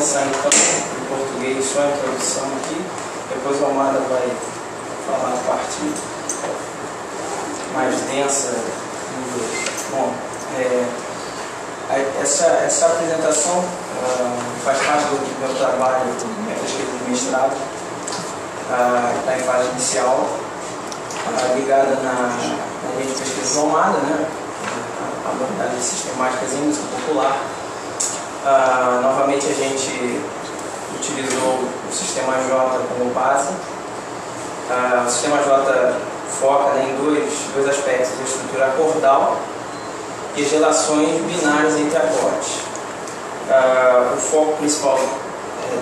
começar então em português, só a introdução aqui, depois o Almada vai falar a parte mais densa em inglês. Bom, essa apresentação faz parte do meu trabalho de pesquisa de mestrado, está em fase inicial, ligada na linha de pesquisa do Almada, né? Abordagens sistemáticas em música popular. Novamente a gente utilizou o sistema J como base. O sistema J foca, né, em dois aspectos: a estrutura acordal e as relações binárias entre acordes. O foco principal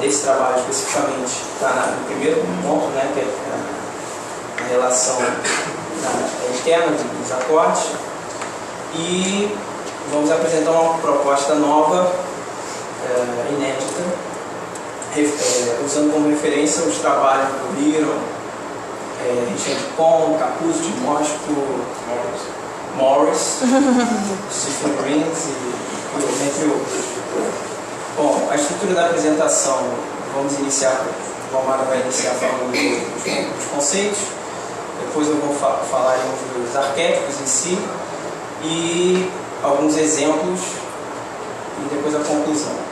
desse trabalho especificamente está no primeiro ponto, né, que é a relação externa dos acordes, e vamos apresentar uma proposta nova, inédita, usando como referência os trabalhos do Byron, Richard Cohn, Capuzzo, Timóteo, Morris, Stephen Grings e entre outros. Bom, a estrutura da apresentação, vamos iniciar, o Almada vai iniciar falando dos conceitos, depois eu vou falar dos arquétipos em si e alguns exemplos e depois a conclusão.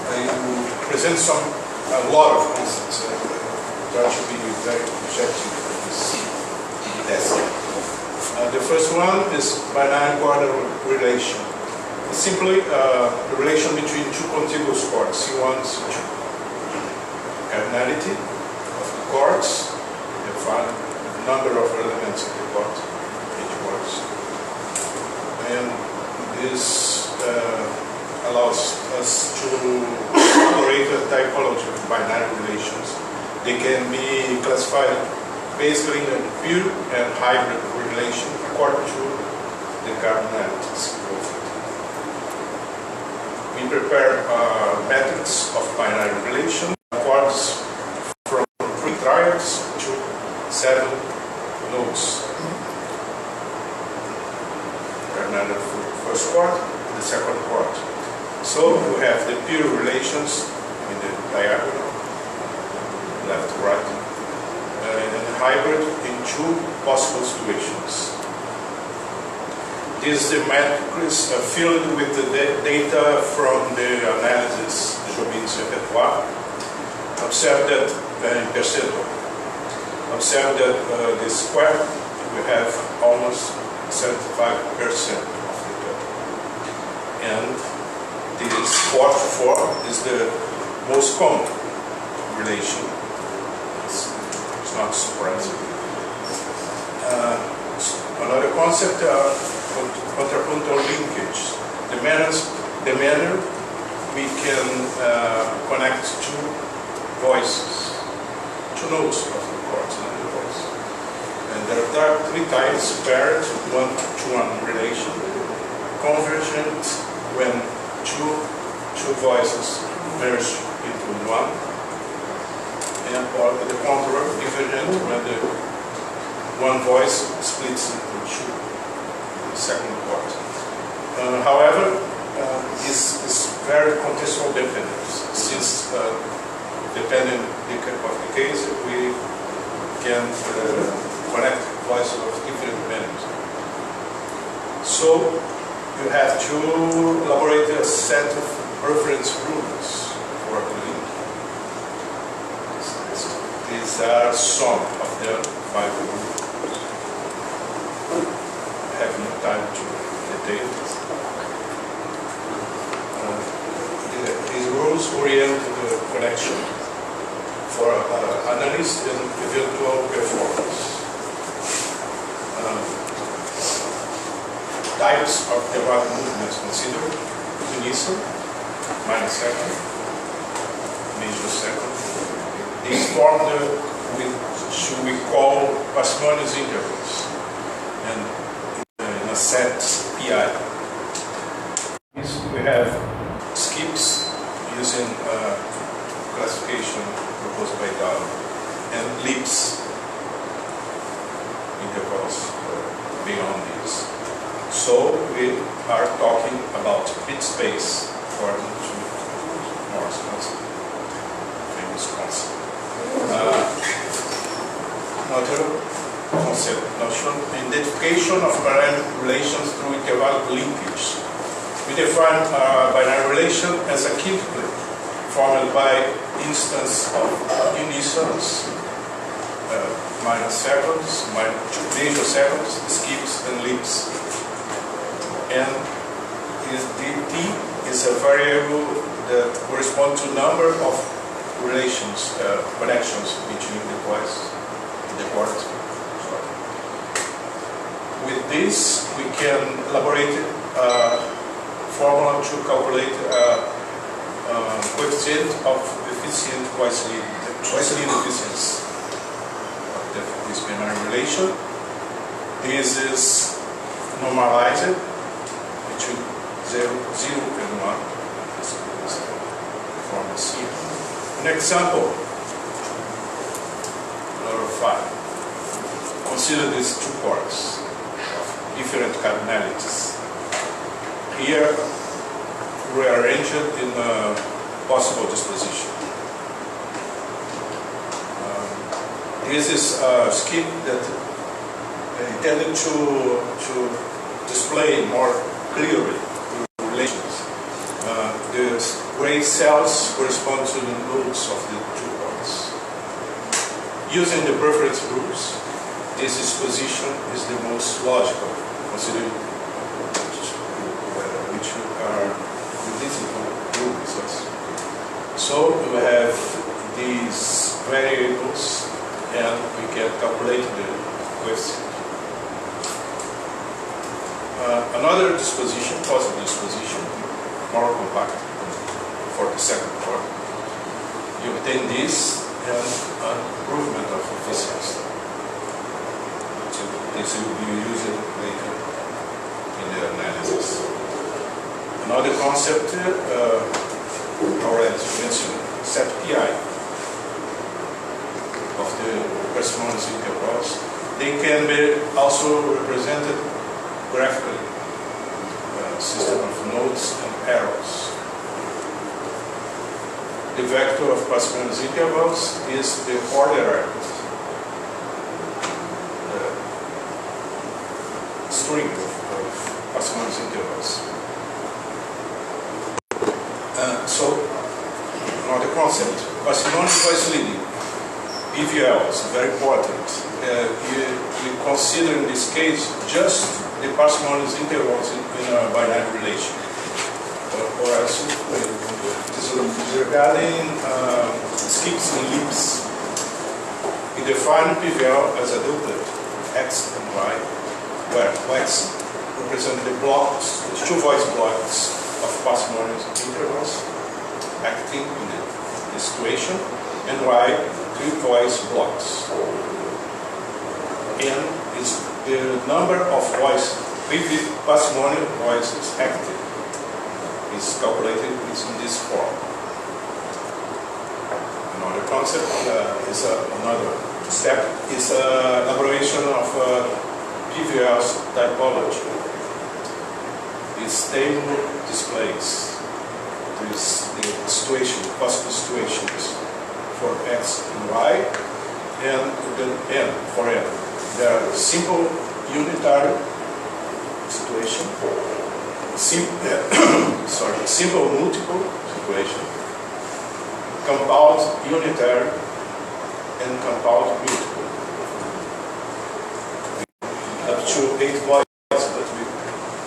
I will present a lot of concepts. Try to be very objective in this test. The first one is binary chord relation. It's simply the relation between two contiguous chords, C1 and C2. Cardinality of the chords, the number of elements of the chord, each chords. And this allows us to operate a typology of binary relations. They can be classified basically in a pure and hybrid relation according to the cardinalities. We prepare methods of binary relation, chords from 3 triads to 7 notes. Cardinality for the first chord and the second chord. So we have the pure relations in the diagonal, left to right, and the hybrid in 2 possible situations. This is the matrix filled with the data from the analysis of Jobin's repertoire. Observe that in percentage. Observe that the square we have almost 75% of the total. And this 4 to 4 is the most common relation. It's not surprising. Another concept, contrapuntal linkage. The manner we can connect 2 voices, 2 notes of the chords in the voice. And there are 3 types: paired, 1-to-1 relation, convergent when two voices merge into one, and or the contrary, divergent when the one voice splits into 2, the second chord. However, this is very contextual dependent, since depending of the case, we can connect voices of different manners. So you have to elaborate a set of reference rules for the link. These are some of the 5 rules. I have no time to detail this. These rules orient the connection for analysis and eventual performance. Types of thematic movements considered: unison, minor second, major second. These form should we call parsimonious intervals, and in a set PI. We have skips using classification proposed by Darwin, and leaps intervals beyond these. So we are space according to Moore's concept, famous concept. Another concept notion, identification of binary relations through intervallic linkage. We define a binary relation as a quintuplet formed by instance of unisons, minor seconds, major seconds, skips and leaps. And dt is a variable that corresponds to number of relations, connections between the quartz. With this, we can elaborate a formula to calculate coefficient of efficient Wesleyan efficiency of this binary relation. This is normalized between 0 and 1. This is formula C. An example, number 5. Consider these two quarks of different cardinalities. Here, rearranged in a possible disposition. This is a scheme that intended to display more clearly the relations. The gray cells correspond to the nodes of the two quarks. Using the preference rules, this disposition is the most logical, considering which are reducible rules. So we have these variables and we can calculate the coefficient. Another disposition, possible disposition, more compact for the second quark. You obtain this and an improvement of efficiency. This will be used later in the analysis. Another concept already mentioned, set pi of the parsimonious intervals. They can be also represented graphically, a system of nodes and arrows. The vector of parsimonious intervals is the order string of parsimonious intervals. So, another concept, parsimonious Wesleyan, PVL is very important. We consider in this case just the parsimonious intervals in a binary relation. Or else, regarding skips and leaps, we define PVL as a duplet, X and Y, where X represents the blocks, the two voice blocks of parsimonious intervals acting in the situation, and Y, three voice blocks. N is the number of voices with parsimonious voices active. Is calculated in this form. Another concept is another step is elaboration of PVL's typology. This table displays the situation, possible situations for X and Y, and then N for N. There are simple unitary situation, simple multiple situation, compound unitary, and compound multiple. Up to 8 voices, but we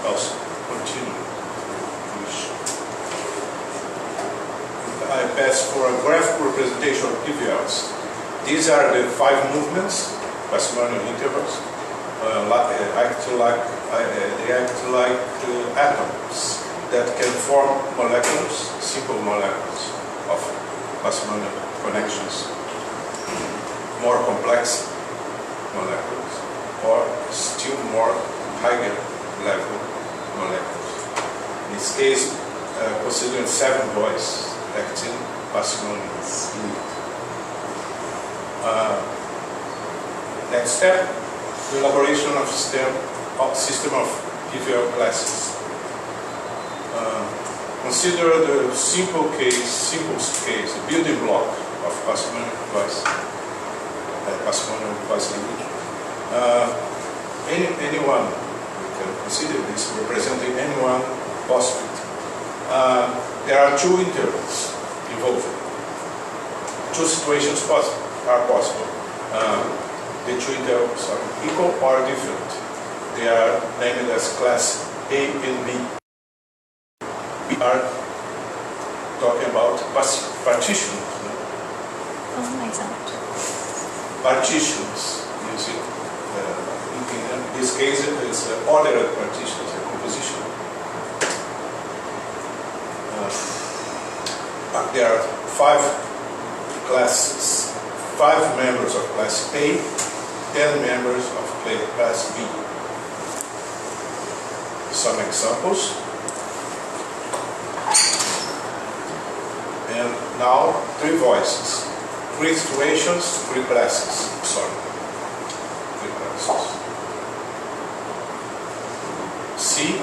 also continue. I pass for a graphical representation of PVLs. These are the 5 movements, parsimonious intervals. They act like atoms that can form molecules, simple molecules of parsimonious connections, more complex molecules, or still more higher level molecules. In this case, considering 7 voices acting parsimoniously. Next step, the elaboration of system of PVL classes. Consider the simplest case, the building block of parsimonial voice language. Anyone, we can consider this representing anyone possible. There are two intervals involved. Two situations are possible. The two intervals are equal or different. They are named as class A and B. We are talking about partitions. Partitions, you see. In this case, it is ordered partitions, a composition. There are 5 classes, 5 members of class A, 10 members of class B. Some examples. And now 3 voices, 3 situations, 3 classes. Sorry, 3 classes. C,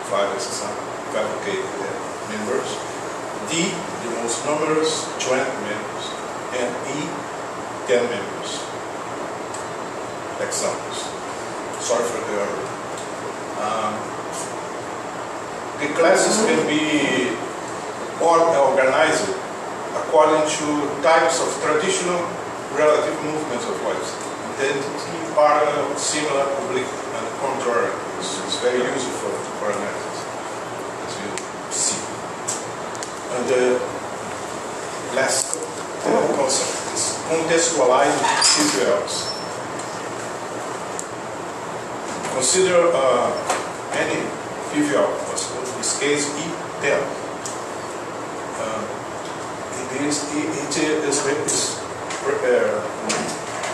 5 members. D, the most numerous, 20 members. And E, 10 members. Examples. Sorry for the error. The classes can be organized according to types of traditional relative movements of voice. Identity, parallel, similar, oblique, and contrary. It's very useful for analysis, as you see. And the last concept is contextualized PVLs. Consider any PVL possible, in this case E10. It is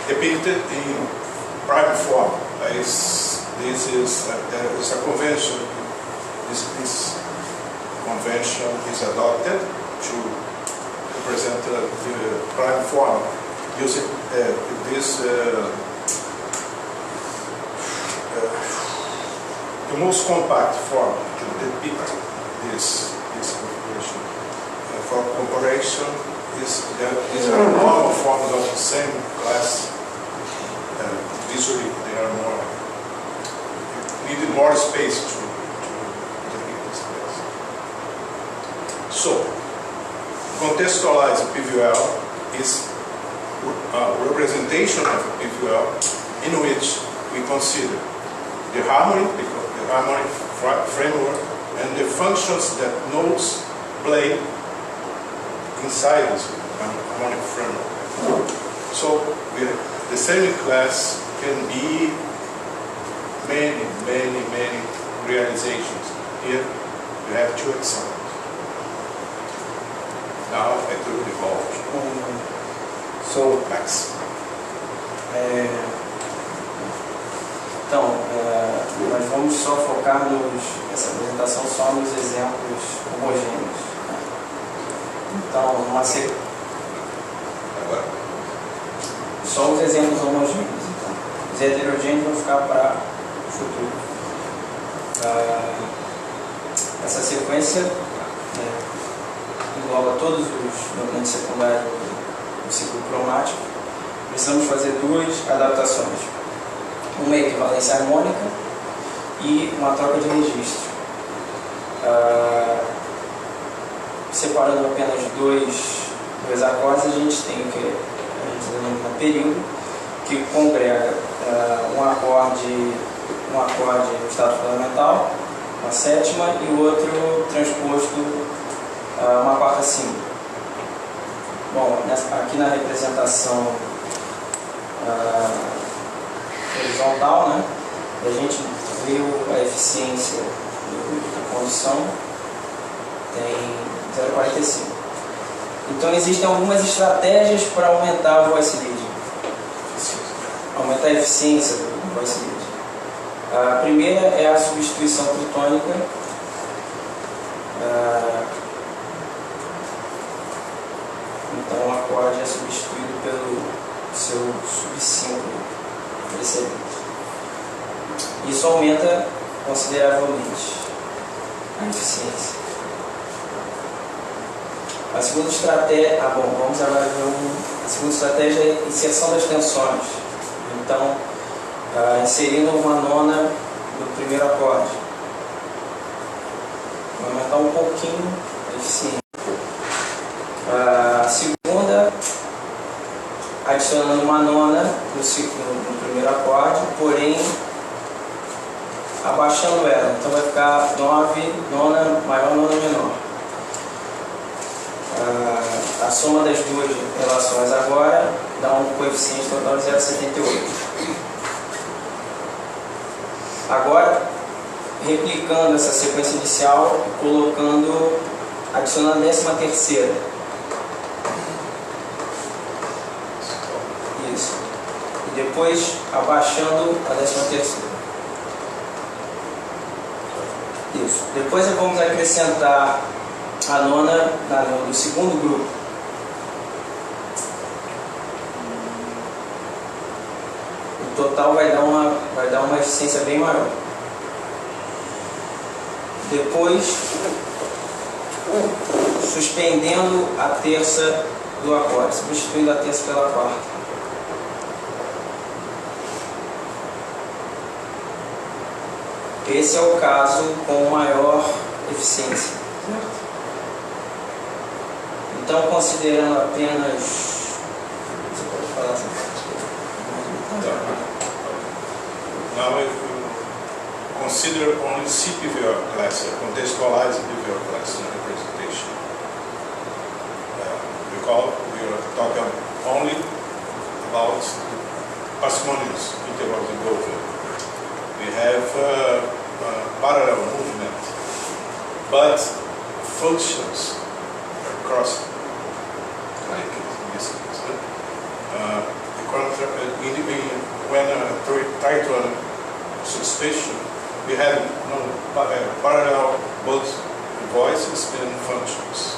depicted in prime form. This is a convention. This convention is adopted to represent the prime form using this the most compact form to depict this configuration. For comparison, these are normal forms of the same class. Visually, they are more needed more space to depict this class. So, contextualized PVL is a representation of a PVL in which we consider the harmonic framework and the functions that notes play inside this harmonic framework. So the semi-class can be many realizations. Here you have 2 examples. Now I could evolve. So, Max. Então, nós vamos só focar nessa apresentação só nos exemplos homogêneos. Então, só os exemplos homogêneos. Então, os heterogêneos vão ficar para o futuro. Essa sequência engloba todos os documentos secundários do ciclo cromático. Precisamos fazer 2 adaptações. Uma equivalência harmônica e uma troca de registro. Separando apenas dois acordes, a gente tem o que a gente denomina período, que congrega um acorde no estado fundamental, uma sétima, e o outro transposto uma quarta símbolo. Bom, aqui na representação horizontal, né, a gente viu a eficiência da condução, tem 0,45. Então existem algumas estratégias para aumentar o voice leading, aumentar a eficiência do voice leading. A primeira é a substituição plutônica. Então o acorde é substituído pelo seu subsímbolo precedente. Isso aumenta consideravelmente a eficiência. A segunda estratégia, vamos agora ver a segunda estratégia é a inserção das tensões. Então, inserindo uma nona no primeiro acorde. Vai aumentar um pouquinho a eficiência. A segunda, adicionando uma nona no primeiro acorde, porém abaixando ela. Então vai ficar 9, nona maior, nona menor. A soma das duas relações agora dá um coeficiente total de 0,78. Agora, replicando essa sequência inicial e colocando, adicionando a 13ª. Isso. E depois abaixando a 13ª. Isso. Depois vamos acrescentar a nona no segundo grupo. O total vai dar uma eficiência bem maior. Depois, suspendendo a terça do acorde, substituindo a terça pela quarta. Esse é o caso com maior eficiência. Certo? Então, considerando apenas... Você pode falar assim? Now, if you consider only CPVR class, contextualized PVR class in the presentation. Recall, we are talking only about parsimonious intervals in Goldfield. We have parallel movement, but functions are crossing. Like in this case. When tritone suspension, we have parallel both voices and functions.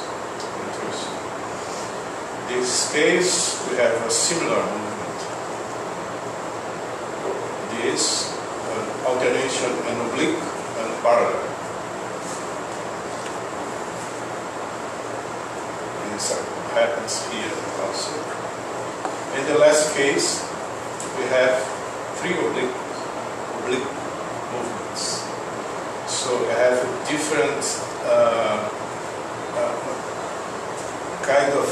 In this case, we have a similar movement. This alternation and oblique and parallel. This happens here also. In the last case, we have 3 oblique movements. So we have a different kind of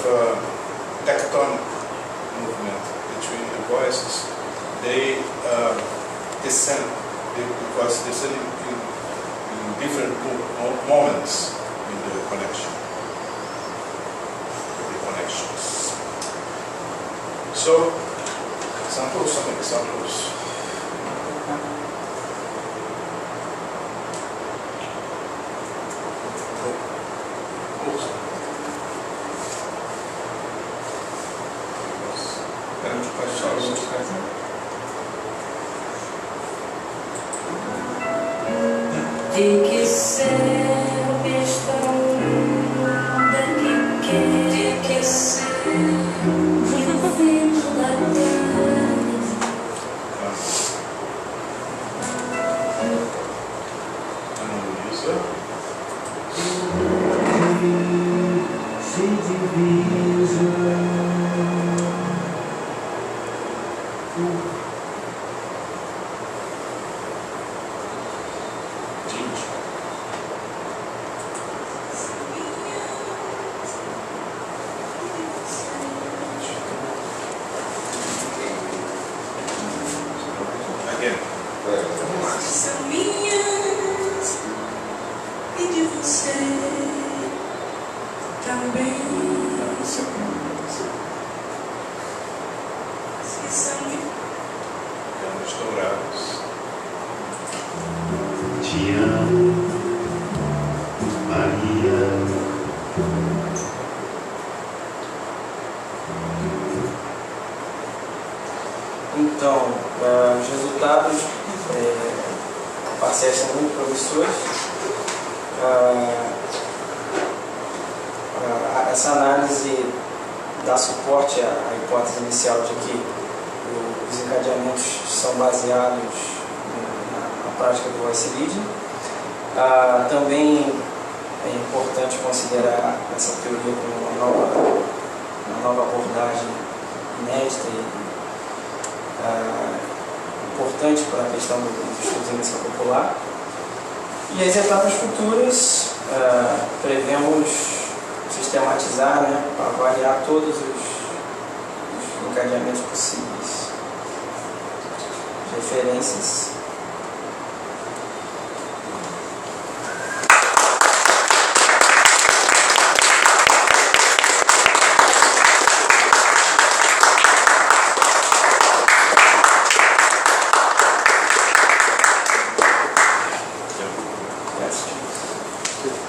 tectonic movement between the voices. They descend, because descend in different moments in the connection. So, some examples. Tem que ser questão daqui que ser vivo da terra. Se divisa. São minhas e de você também. Se são Canos dourados. Te amo, Maria. Então, os resultados parciais são muito promissores. Essa análise dá suporte à hipótese inicial de que os encadeamentos são baseados na prática do voice leading. Também é importante considerar essa teoria como uma nova abordagem inédita e importante para a questão dos estudos em música popular. E as etapas futuras, prevemos sistematizar, né, avaliar todos os encadeamentos possíveis, referências.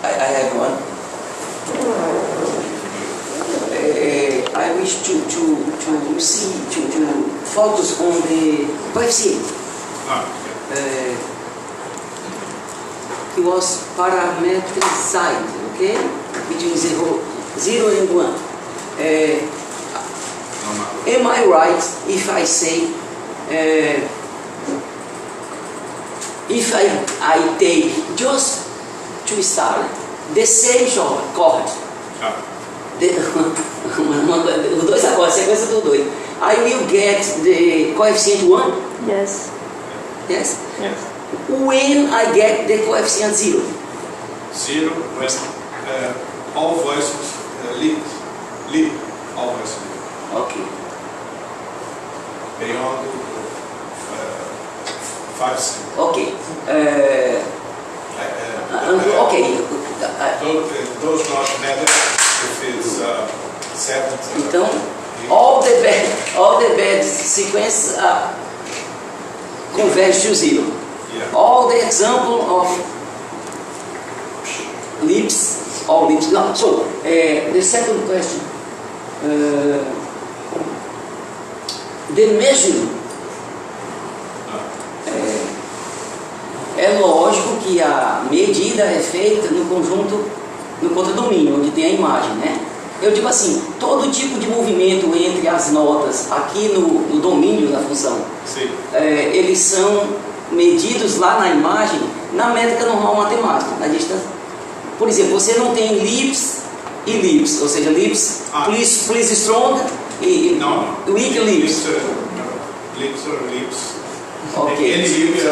I have one. I wish to focus on the coefficient. It was parametricized, okay, between 0 and 1. Am I right if I say if I take just to start the same chord, os dois acordes, sequência dos dois, I will get the coefficient 1? Yes. Yes? Yes. When I get the coefficient 0? 0 when all voices leap, all voices leap. Okay. Beyond 5 cents. Okay. Okay. Those not matter if it's 7. Então, all the bad sequences converge to 0. Yeah. All the example of leaps, all leaps. No. So the second question, the measure. É lógico que a medida é feita no conjunto, no contradomínio, onde tem a imagem, né? Eu digo assim, todo tipo de movimento entre as notas aqui no domínio da função, eles são medidos lá na imagem, na métrica normal matemática, na distância. Por exemplo, você não tem leaps e leaps, ou seja, leaps, please strong e weak leaps. Leaps or leaps. Okay. Any leap is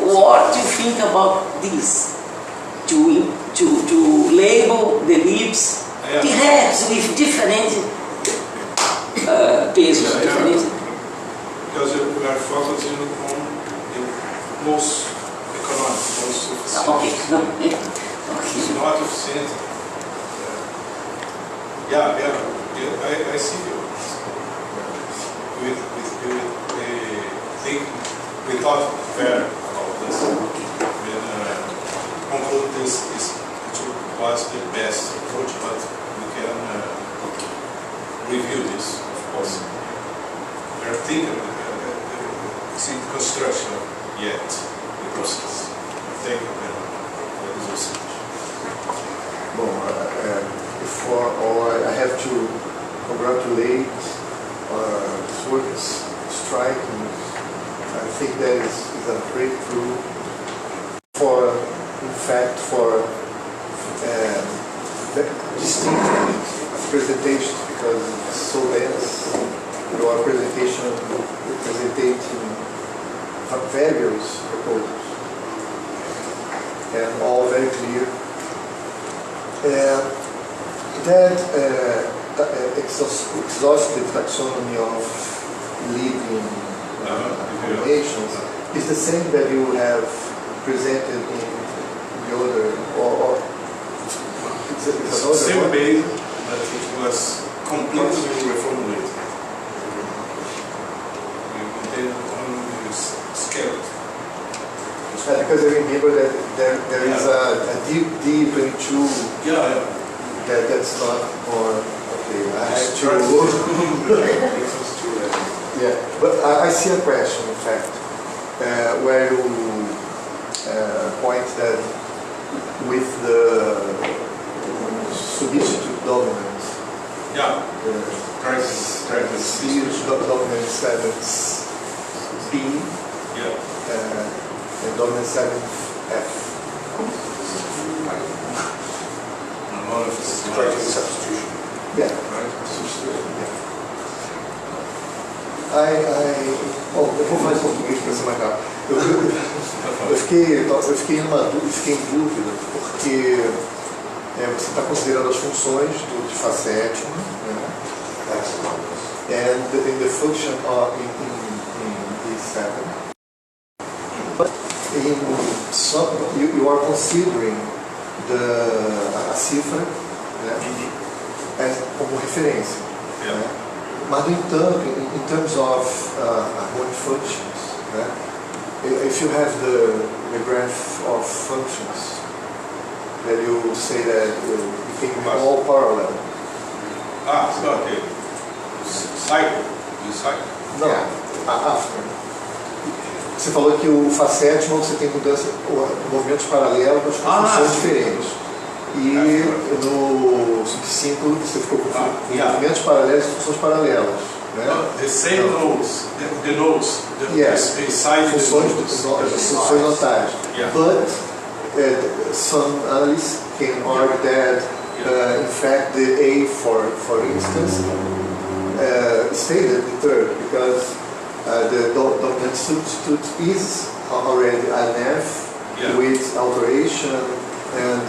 What do you think about this? To label the leaps, perhaps with different pesos, different. Because we are focusing on the most economic, most efficient. Okay. It's not efficient. I see you. We thought fair about this. Conclude this was the best approach, but we can review this, of course. We are thinking it's in construction yet, the process. Thank you very much for this research. Before all, I have to congratulate this work is striking. I think that is a breakthrough for distinct presentations, because it's so dense. Your presentation representing various proposals and all very clear. That exhaustive taxonomy of living combinations is the same that you have presented in the other, or it's another same one? base, but it was completely reformulated. We did on this skeleton. Because I remember that there is a deep into that's not more. Okay, I have to. Yeah, but I see a question, in fact, where you point that with the substitute dominant, substitute dominant 7's B, and dominant 7's F. striking substitution. Yeah. Right? Bom, eu vou falar em português para ser mais rápido. Eu fiquei em dúvida, porque você está considerando as funções de Fá sétima, né? And in the function of in E7. But in some, you are considering a cifra, né, como referência. Yeah. Né? Mas, no entanto, in terms of harmonic functions, né, if you have the graph of functions, then you say that it can be all parallel. Okay. Cycle. You cycle. Não, after. Você falou que o Fá sétima você tem movimentos paralelos com funções diferentes. E no sub-5 você ficou com movimentos paralelos e funções paralelas. Né? The same nodes, the nodes, beside the funções notáveis. Yeah. But some analysts can argue that in fact the A, for instance, stayed at the third because the dominant substitute is already an F with alteration, and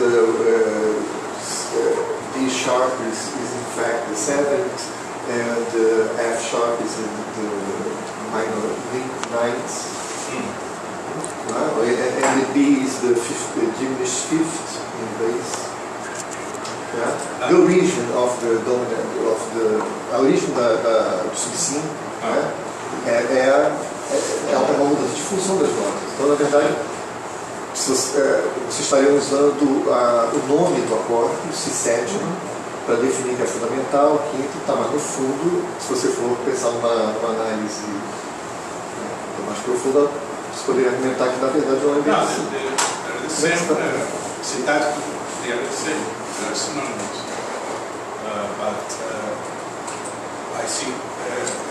D sharp is in fact the seventh, and F sharp is in the minor ninth, and the B is the diminished fifth in base. The origin of the dominant, a origem do sub-5 é uma mudança de função das notas. Então, na verdade, você estaria usando o nome do acorde, o Si sétima, para definir que é fundamental, o quinto está mais no fundo. Se você for pensar numa análise mais profunda, você poderia argumentar que, na verdade, não é bem assim. Syntactically, they are the same. They are synonymous. But I see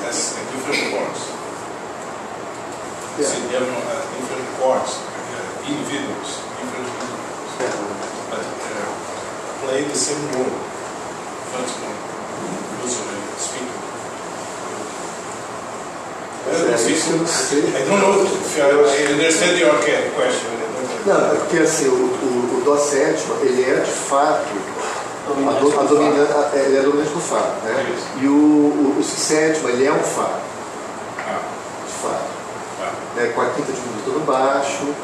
as different chords. See them different chords, individuals, different individuals. But play the same role, functionally, usually speaking. I don't know if I understand your question. Não, porque assim, o Dó sétima, ele é de fato ele é dominante do Fá, né? E o Si sétima, ele é um Fá, de fato, né? Com a quinta diminuta no baixo,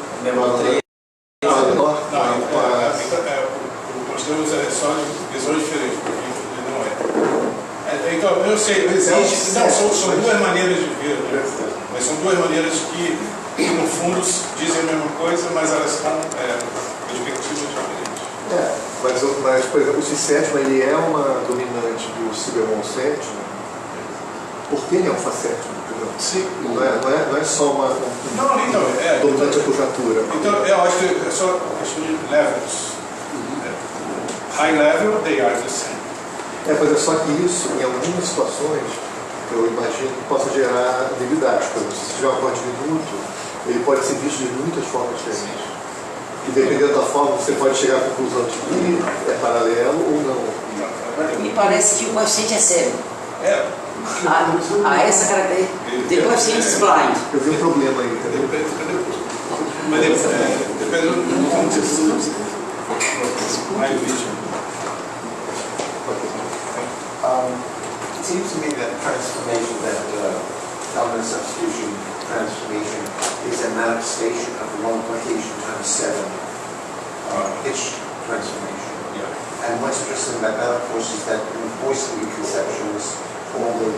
nós temos só visões diferentes, porque não é. Então, eu sei, existe, são duas maneiras de ver, né? Mas são duas maneiras que no fundo dizem a mesma coisa, mas elas são perspectivas diferentes. Mas, por exemplo, o Si sétima, ele é uma dominante do Si bemol sétima, porque ele é um Fá sétima, entendeu? Sim. Não é só uma dominante acusatura. Então, eu acho que é só questão de levels. High level, they are the same. Mas é só que isso, em algumas situações, eu imagino que possa gerar ambiguidade. Por exemplo, se tiver um acorde diminuto, ele pode ser visto de muitas formas diferentes. E dependendo da forma, você pode chegar à conclusão de que é paralelo ou não. Me parece que o coeficiente é cego. Há essa característica. The coefficient is blind. Eu vi um problema aí, entendeu? Mas depende do contexto. My vision. It seems to me that transformation, that dominant substitution transformation, is a manifestation of the multiplication times 7 pitch transformation. Yeah. And what's interesting about that, of course, is that in voice reconceptions, all the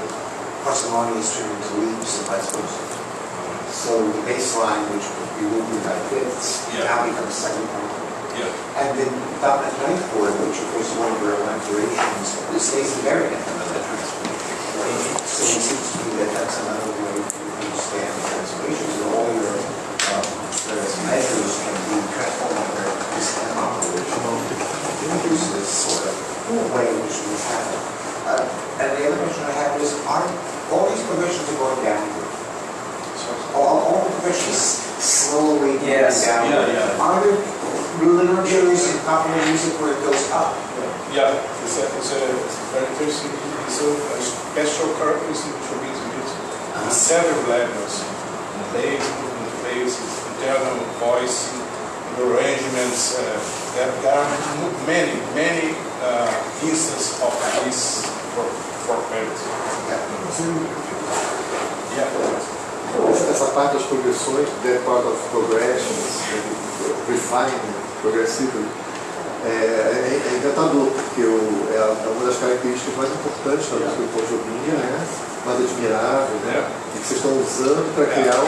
parsimonies turn into leaps and vice versa. So the baseline, which would be by fifths, now becomes second point. Yeah. And then dominant ninth chord, which of course is one of your alterations, stays invariant under that transformation. So it seems to me that that's another way to understand transformations, and all your measures can be transformed under this kind of operation. Introduce this sort of way in which we have it. And the other question I have is, are all these progressions are going downward? So all the progressions slowly going downward. Are there ruling or choose popular music where it goes up. Yeah, it's very interesting. It's a special characteristic of Chopin's music. Several levels, bass, internal voice, arrangements. There are many instances of this for parents. Yeah. Essa parte das progressões, that part of progressions, refined, progressive, é encantador, porque é uma das características mais importantes da música do Bon Jovi, né? Mais admirável, né? E que vocês estão usando para criar um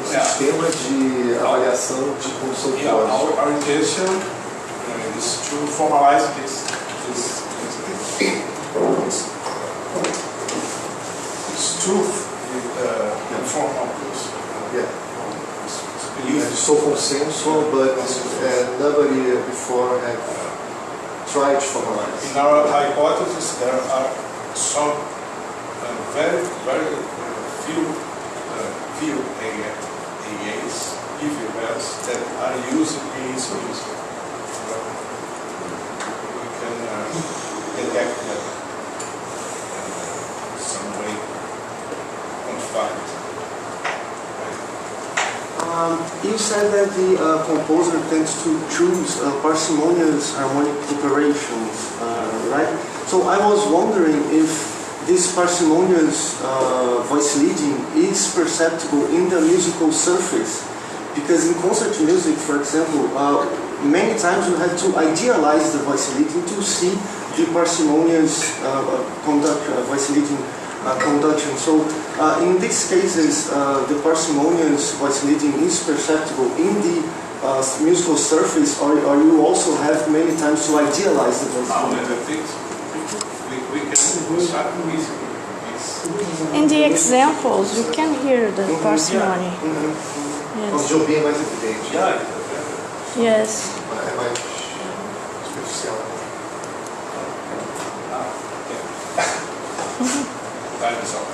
sistema de avaliação de condição de voz. Our intention is to formalize this truth in form of this. So consensual, but nobody before have tried to formalize. In our hypothesis, there are some very few AAs, EVLs, that are used in this music. We can detect that in some way, quantify it. You said that the composer tends to choose parsimonious harmonic operations, right? So I was wondering if this parsimonious voice leading is perceptible in the musical surface, because in concert music, for example, many times you have to idealize the voice leading to see the parsimonious voice leading conduction. So in these cases, the parsimonious voice leading is perceptible in the musical surface, or you also have many times to idealize the voice leading. We can start with this. In the examples, you can hear the parsimony. O Jobim é mais evidente. Yes. É mais superficial. Time is out.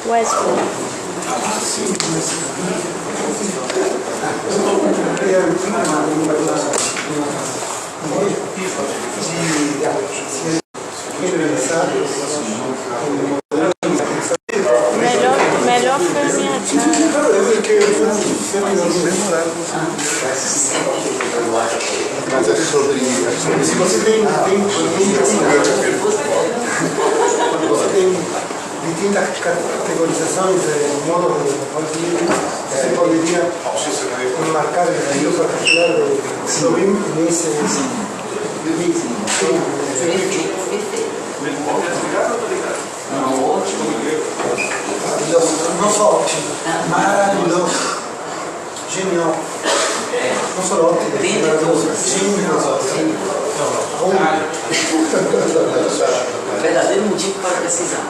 Wesley. Melhor foi a minha Mas é sobre... Se você tem distintas categorizações de modo de você poderia enmarcar el uso particular de Jobim nesse não só ótimo, maravilhoso, genial, não só ótimo, Verdadeiro motivo para precisar.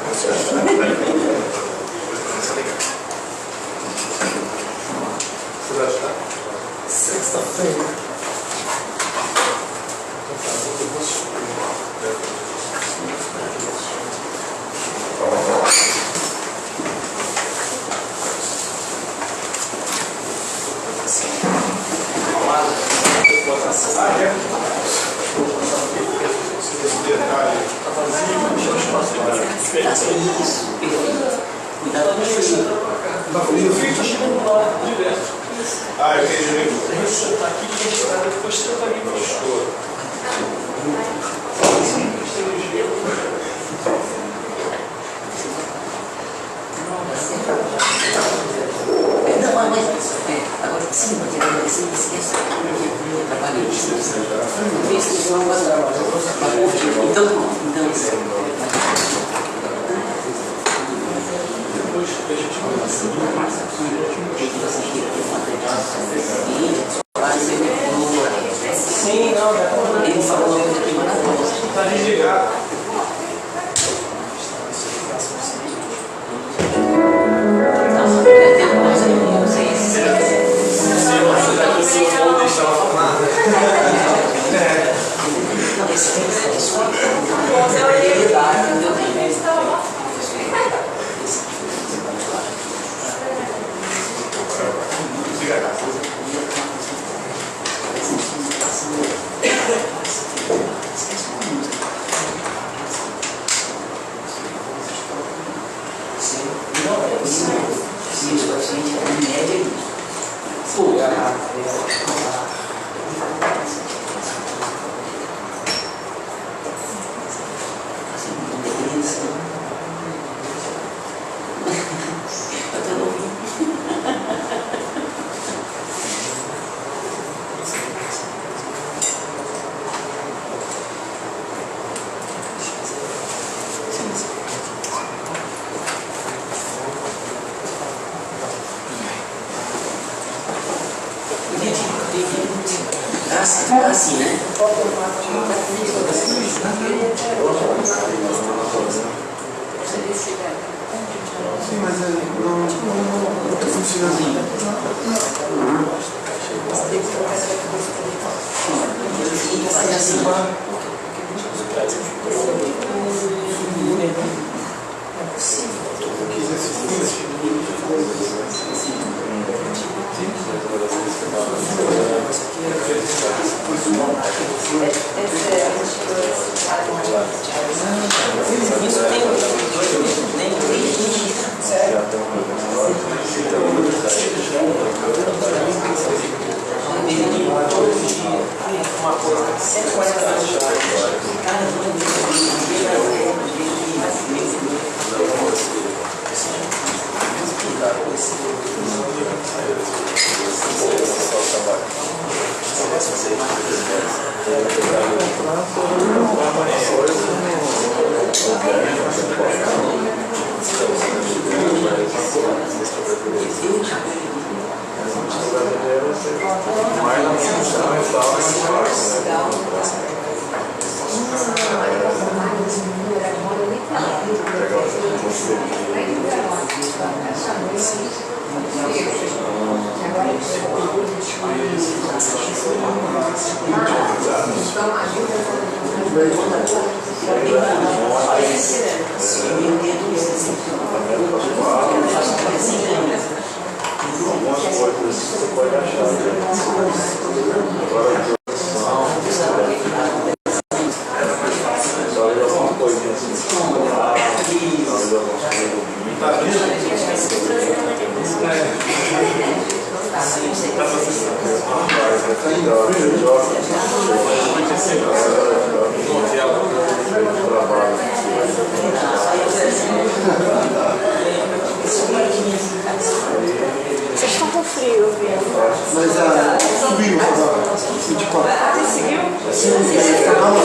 Sexta-feira. Cuidado com o frio. Ah, eu entendi. Não, mas agora sim, porque você não esquece que trabalhei isso não vai dar então sim, não, ele falou que tem uma coisa. Assim, né? Sim, mas não funciona assim. Faz assim. Vocês estão com frio, viu? Mas subiu agora, 24. Você seguiu? Sim, acabamos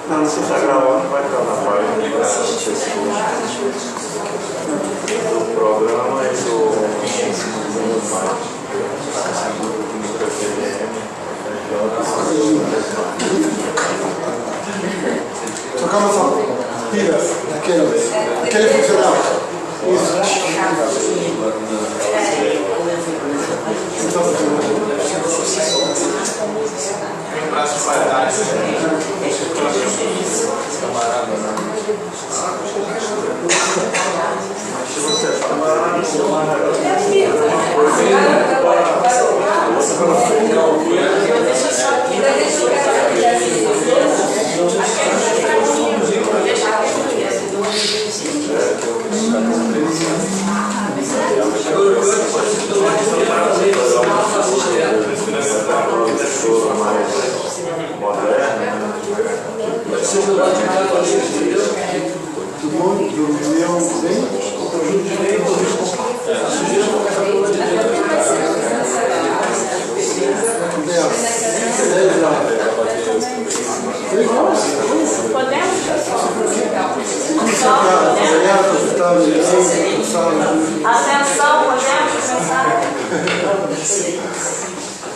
Não, você está gravando, vai estar na página das pessoas do programa e do Trocamos só pilhas, aquele funcional. Isso.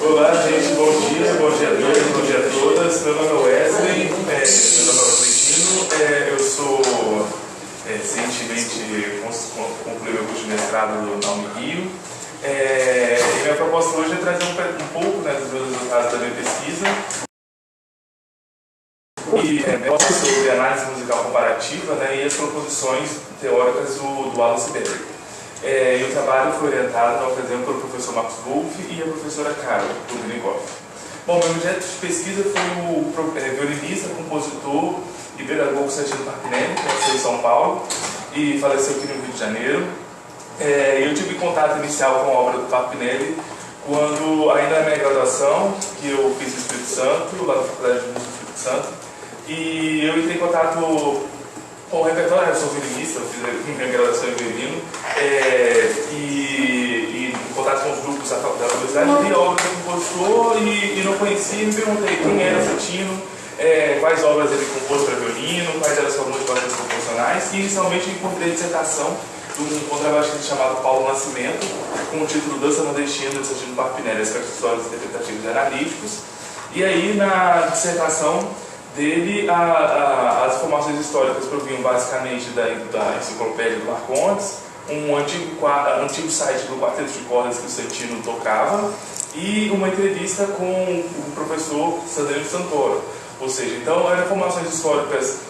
Olá, gente, bom dia a todos, bom dia a todas. Meu nome é Wesley, eu sou recentemente concluí meu curso de mestrado na Unirio. E minha proposta hoje é trazer um pouco dos meus resultados da minha pesquisa e sobre análise musical comparativa e as proposições teóricas do Alan Sibelius. E o trabalho foi orientado na ocasião pelo professor Marcos Wolff e a professora Carol Dubnikov. Bom, meu objeto de pesquisa foi o violinista, compositor e pedagogo Santino Martinelli, que nasceu em São Paulo e faleceu aqui no Rio de Janeiro. Eu tive contato inicial com a obra do Martinelli quando, ainda na minha graduação, que eu fiz no Espírito Santo, lá na Faculdade de Música do Espírito Santo, e eu entrei em contato com o repertório. Eu sou violinista, eu fiz minha graduação em violino, e em contato com os grupos da universidade, vi a obra do compositor e não conhecia, e me perguntei quem era Santino, quais obras ele compôs para violino, quais eram as suas motivações composicionais, e inicialmente encontrei a dissertação de um contrabaixista chamado Paulo Nascimento, com o título Dança Nordestina de Santino Martinelli, aspectos históricos, interpretativos e analíticos. E aí, na dissertação dele, as informações históricas provinham basicamente da enciclopédia do Marcondes, um antigo site do quarteto de cordas que o Santino tocava, e uma entrevista com o professor Sandrino Santoro. Ou seja, então eram informações históricas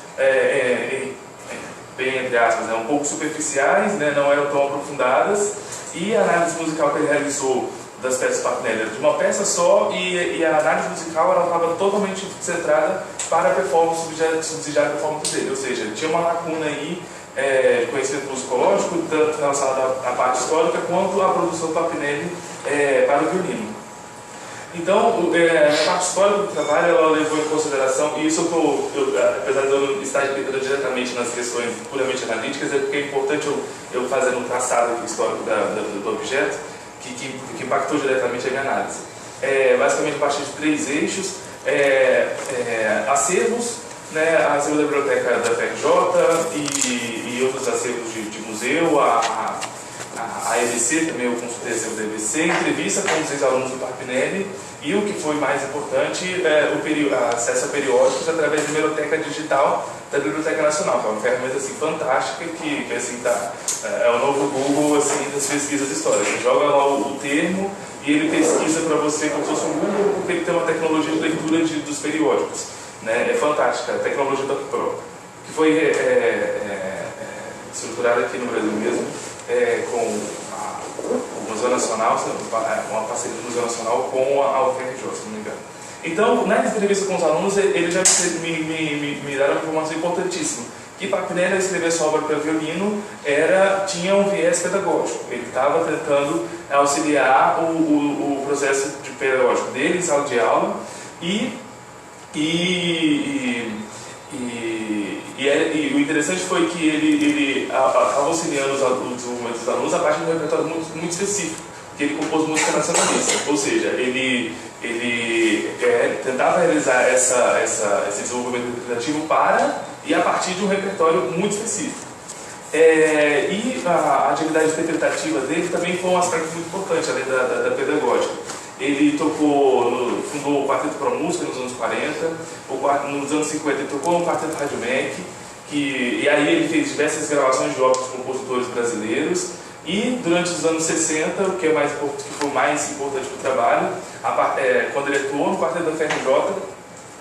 bem, entre aspas, um pouco superficiais, né, não eram tão aprofundadas, e a análise musical que ele realizou das peças Martinelli era de uma peça só, e a análise musical ela estava totalmente centrada para a performance, subsidiária performance dele, ou seja, tinha uma lacuna aí de conhecimento musicológico, tanto relacionado à parte histórica, quanto à produção do Martinelli para o violino. Então, a parte histórica do trabalho, ela levou em consideração, e isso apesar de eu não estar diretamente nas questões puramente analíticas, é porque é importante eu fazer um traçado aqui histórico do objeto, que impactou diretamente a minha análise. Basicamente, a partir de 3 eixos, acervos, né, acervo da biblioteca da FRJ e outros acervos de museu, a EBC, também eu consultei acervo da EBC, entrevista com os ex-alunos do Martinelli, e o que foi mais importante, acesso a periódicos através da biblioteca digital da Biblioteca Nacional, que é uma ferramenta assim, fantástica, que assim, é o novo Google assim, das pesquisas históricas. Você joga lá o termo e ele pesquisa para você como se fosse um Google, porque ele tem uma tecnologia de leitura dos periódicos. Né? É fantástica, a tecnologia da PRO, que foi estruturada aqui no Brasil mesmo, com o Museu Nacional, uma parceria do Museu Nacional com a UFRJ, se não me engano. Então, na entrevista com os alunos, eles já me deram uma informação importantíssima, que Martinelli, ao escrever sua obra para violino, tinha um viés pedagógico. Ele estava tentando auxiliar o processo de pedagógico dele em sala de aula, e o interessante foi que ele estava auxiliando o desenvolvimento dos alunos a partir de um repertório muito específico, que ele compôs música nacionalista, ou seja, ele tentava realizar esse desenvolvimento interpretativo e a partir de um repertório muito específico. E a atividade interpretativa dele também foi um aspecto muito importante, além da pedagógica. Ele fundou o Quarteto Pro Música nos anos 40, nos anos 50 ele tocou no Quarteto Rádio Mec, e aí ele fez diversas gravações de obras de compositores brasileiros, e durante os anos 60, o que foi mais importante para o trabalho, quando ele atuou no Quarteto da FRJ,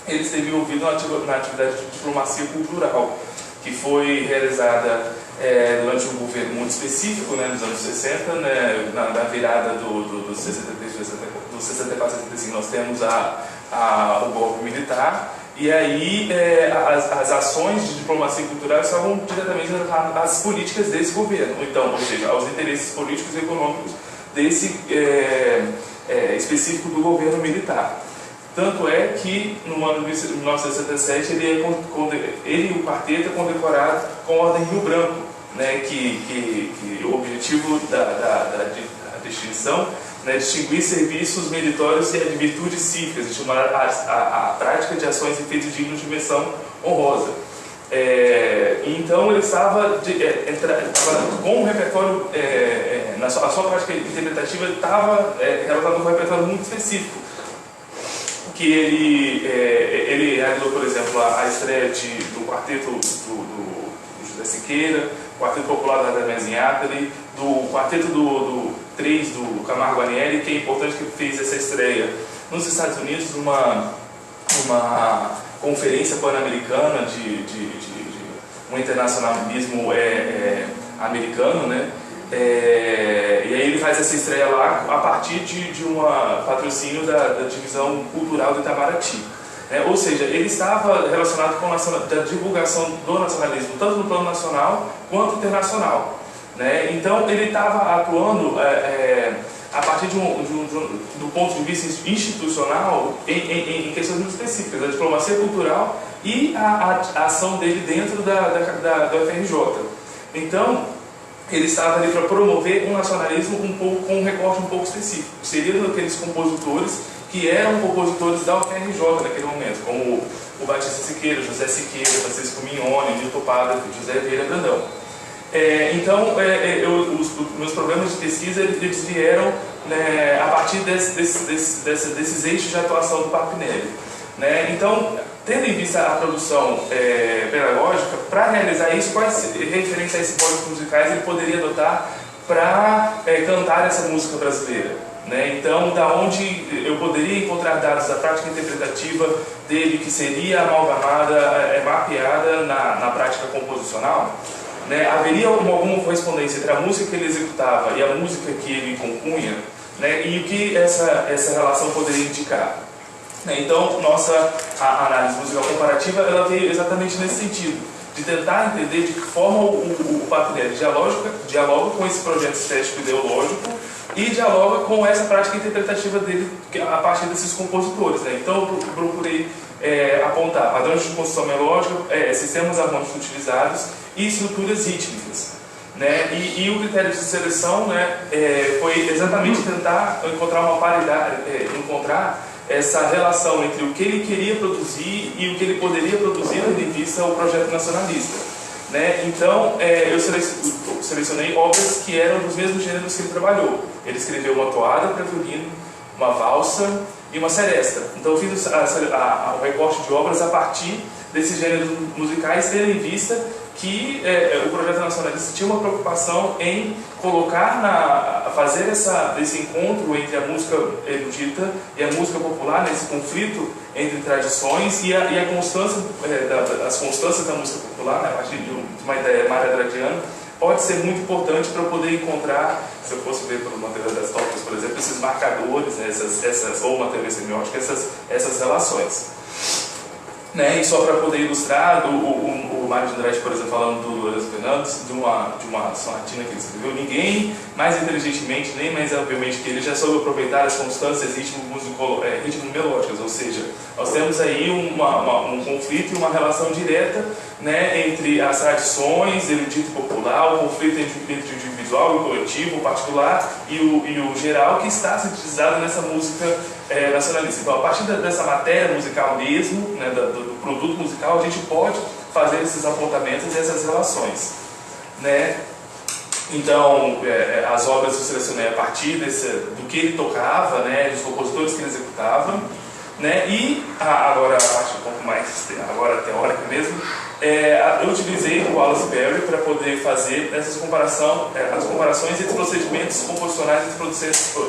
ele esteve envolvido na atividade de diplomacia cultural, que foi realizada durante um governo muito específico, né, nos anos 60, né, na virada do 64 a 65, nós temos o golpe militar, e aí as ações de diplomacia cultural estavam diretamente relacionadas às políticas desse governo, então, ou seja, aos interesses políticos e econômicos desse específico do governo militar. Tanto é que no ano de 1967 ele e o quarteto é condecorado com a Ordem Rio Branco, né, que o objetivo da distinção, né, distinguir serviços meritórios e virtudes cívicas, estimular a prática de ações e feitos dignos de menção honrosa. Então ele estava com o repertório, a sua prática interpretativa estava relacionada com um repertório muito específico, que ele realizou, por exemplo, a estreia do quarteto do José Siqueira, o quarteto popular da Radamés Inátali, do quarteto do 3 do Camargo Anieri, que é importante que ele fez essa estreia nos Estados Unidos, numa conferência pan-americana de um internacionalismo americano, né? E aí ele faz essa estreia lá a partir de um patrocínio da divisão cultural do Itamaraty. Ou seja, ele estava relacionado com a divulgação do nacionalismo, tanto no plano nacional quanto internacional. Então ele estava atuando a partir do ponto de vista institucional em questões muito específicas, a diplomacia cultural e a ação dele dentro da UFRJ. Então, ele estava ali para promover um nacionalismo com um recorte um pouco específico. Seriam aqueles compositores que eram compositores da UFRJ naquele momento, como o Batista Siqueira, José Siqueira, Francisco Mignone, Nilton Padre, José Vieira Brandão. Então, os meus problemas de pesquisa eles vieram a partir desses eixos de atuação do Papinelli. Então, tendo em vista a produção pedagógica, para realizar isso, quais referenciais simbólicos musicais ele poderia adotar para cantar essa música brasileira? Então, da onde eu poderia encontrar dados da prática interpretativa dele que seria amalgamada, mapeada na prática composicional? Haveria alguma correspondência entre a música que ele executava e a música que ele compunha? E o que essa relação poderia indicar? Então, nossa análise musical comparativa ela veio exatamente nesse sentido, de tentar entender de que forma o Papinelli dialoga com esse projeto estético ideológico e dialoga com essa prática interpretativa dele a partir desses compositores. Então, eu procurei apontar padrões de construção melódica, sistemas harmônicos utilizados e estruturas rítmicas. E o critério de seleção foi exatamente tentar encontrar uma paridade, encontrar essa relação entre o que ele queria produzir e o que ele poderia produzir tendo em vista o projeto nacionalista. Então, eu selecionei obras que eram dos mesmos gêneros que ele trabalhou. Ele escreveu uma toada para violino, uma valsa e uma seresta. Então, eu fiz o recorte de obras a partir desses gêneros musicais, tendo em vista que o projeto nacionalista tinha uma preocupação em fazer esse encontro entre a música erudita e a música popular, nesse conflito entre tradições e a constância, as constâncias da música popular, a partir de uma ideia mariadradiana, pode ser muito importante para poder encontrar, se eu fosse ver pelo material das tópicas, por exemplo, esses marcadores, ou uma teoria semiótica, essas relações. E só para poder ilustrar, o Mário de Andrade, por exemplo, falando do Lourenço Fernandes, de uma sonatina que ele escreveu, ninguém mais inteligentemente, nem mais obviamente que ele já soube aproveitar as constâncias ritmo-melódicas, ou seja, nós temos aí um conflito e uma relação direta entre as tradições, erudito e popular, o conflito entre o individual e o coletivo, o particular e o geral, que está sintetizado nessa música nacionalista. Então, a partir dessa matéria musical mesmo, do produto musical, a gente pode fazer esses apontamentos e essas relações. Então, as obras eu selecionei a partir do que ele tocava, dos compositores que ele executava, e agora a parte um pouco mais teórica mesmo, eu utilizei o Wallace Berry para poder fazer as comparações entre procedimentos composicionais e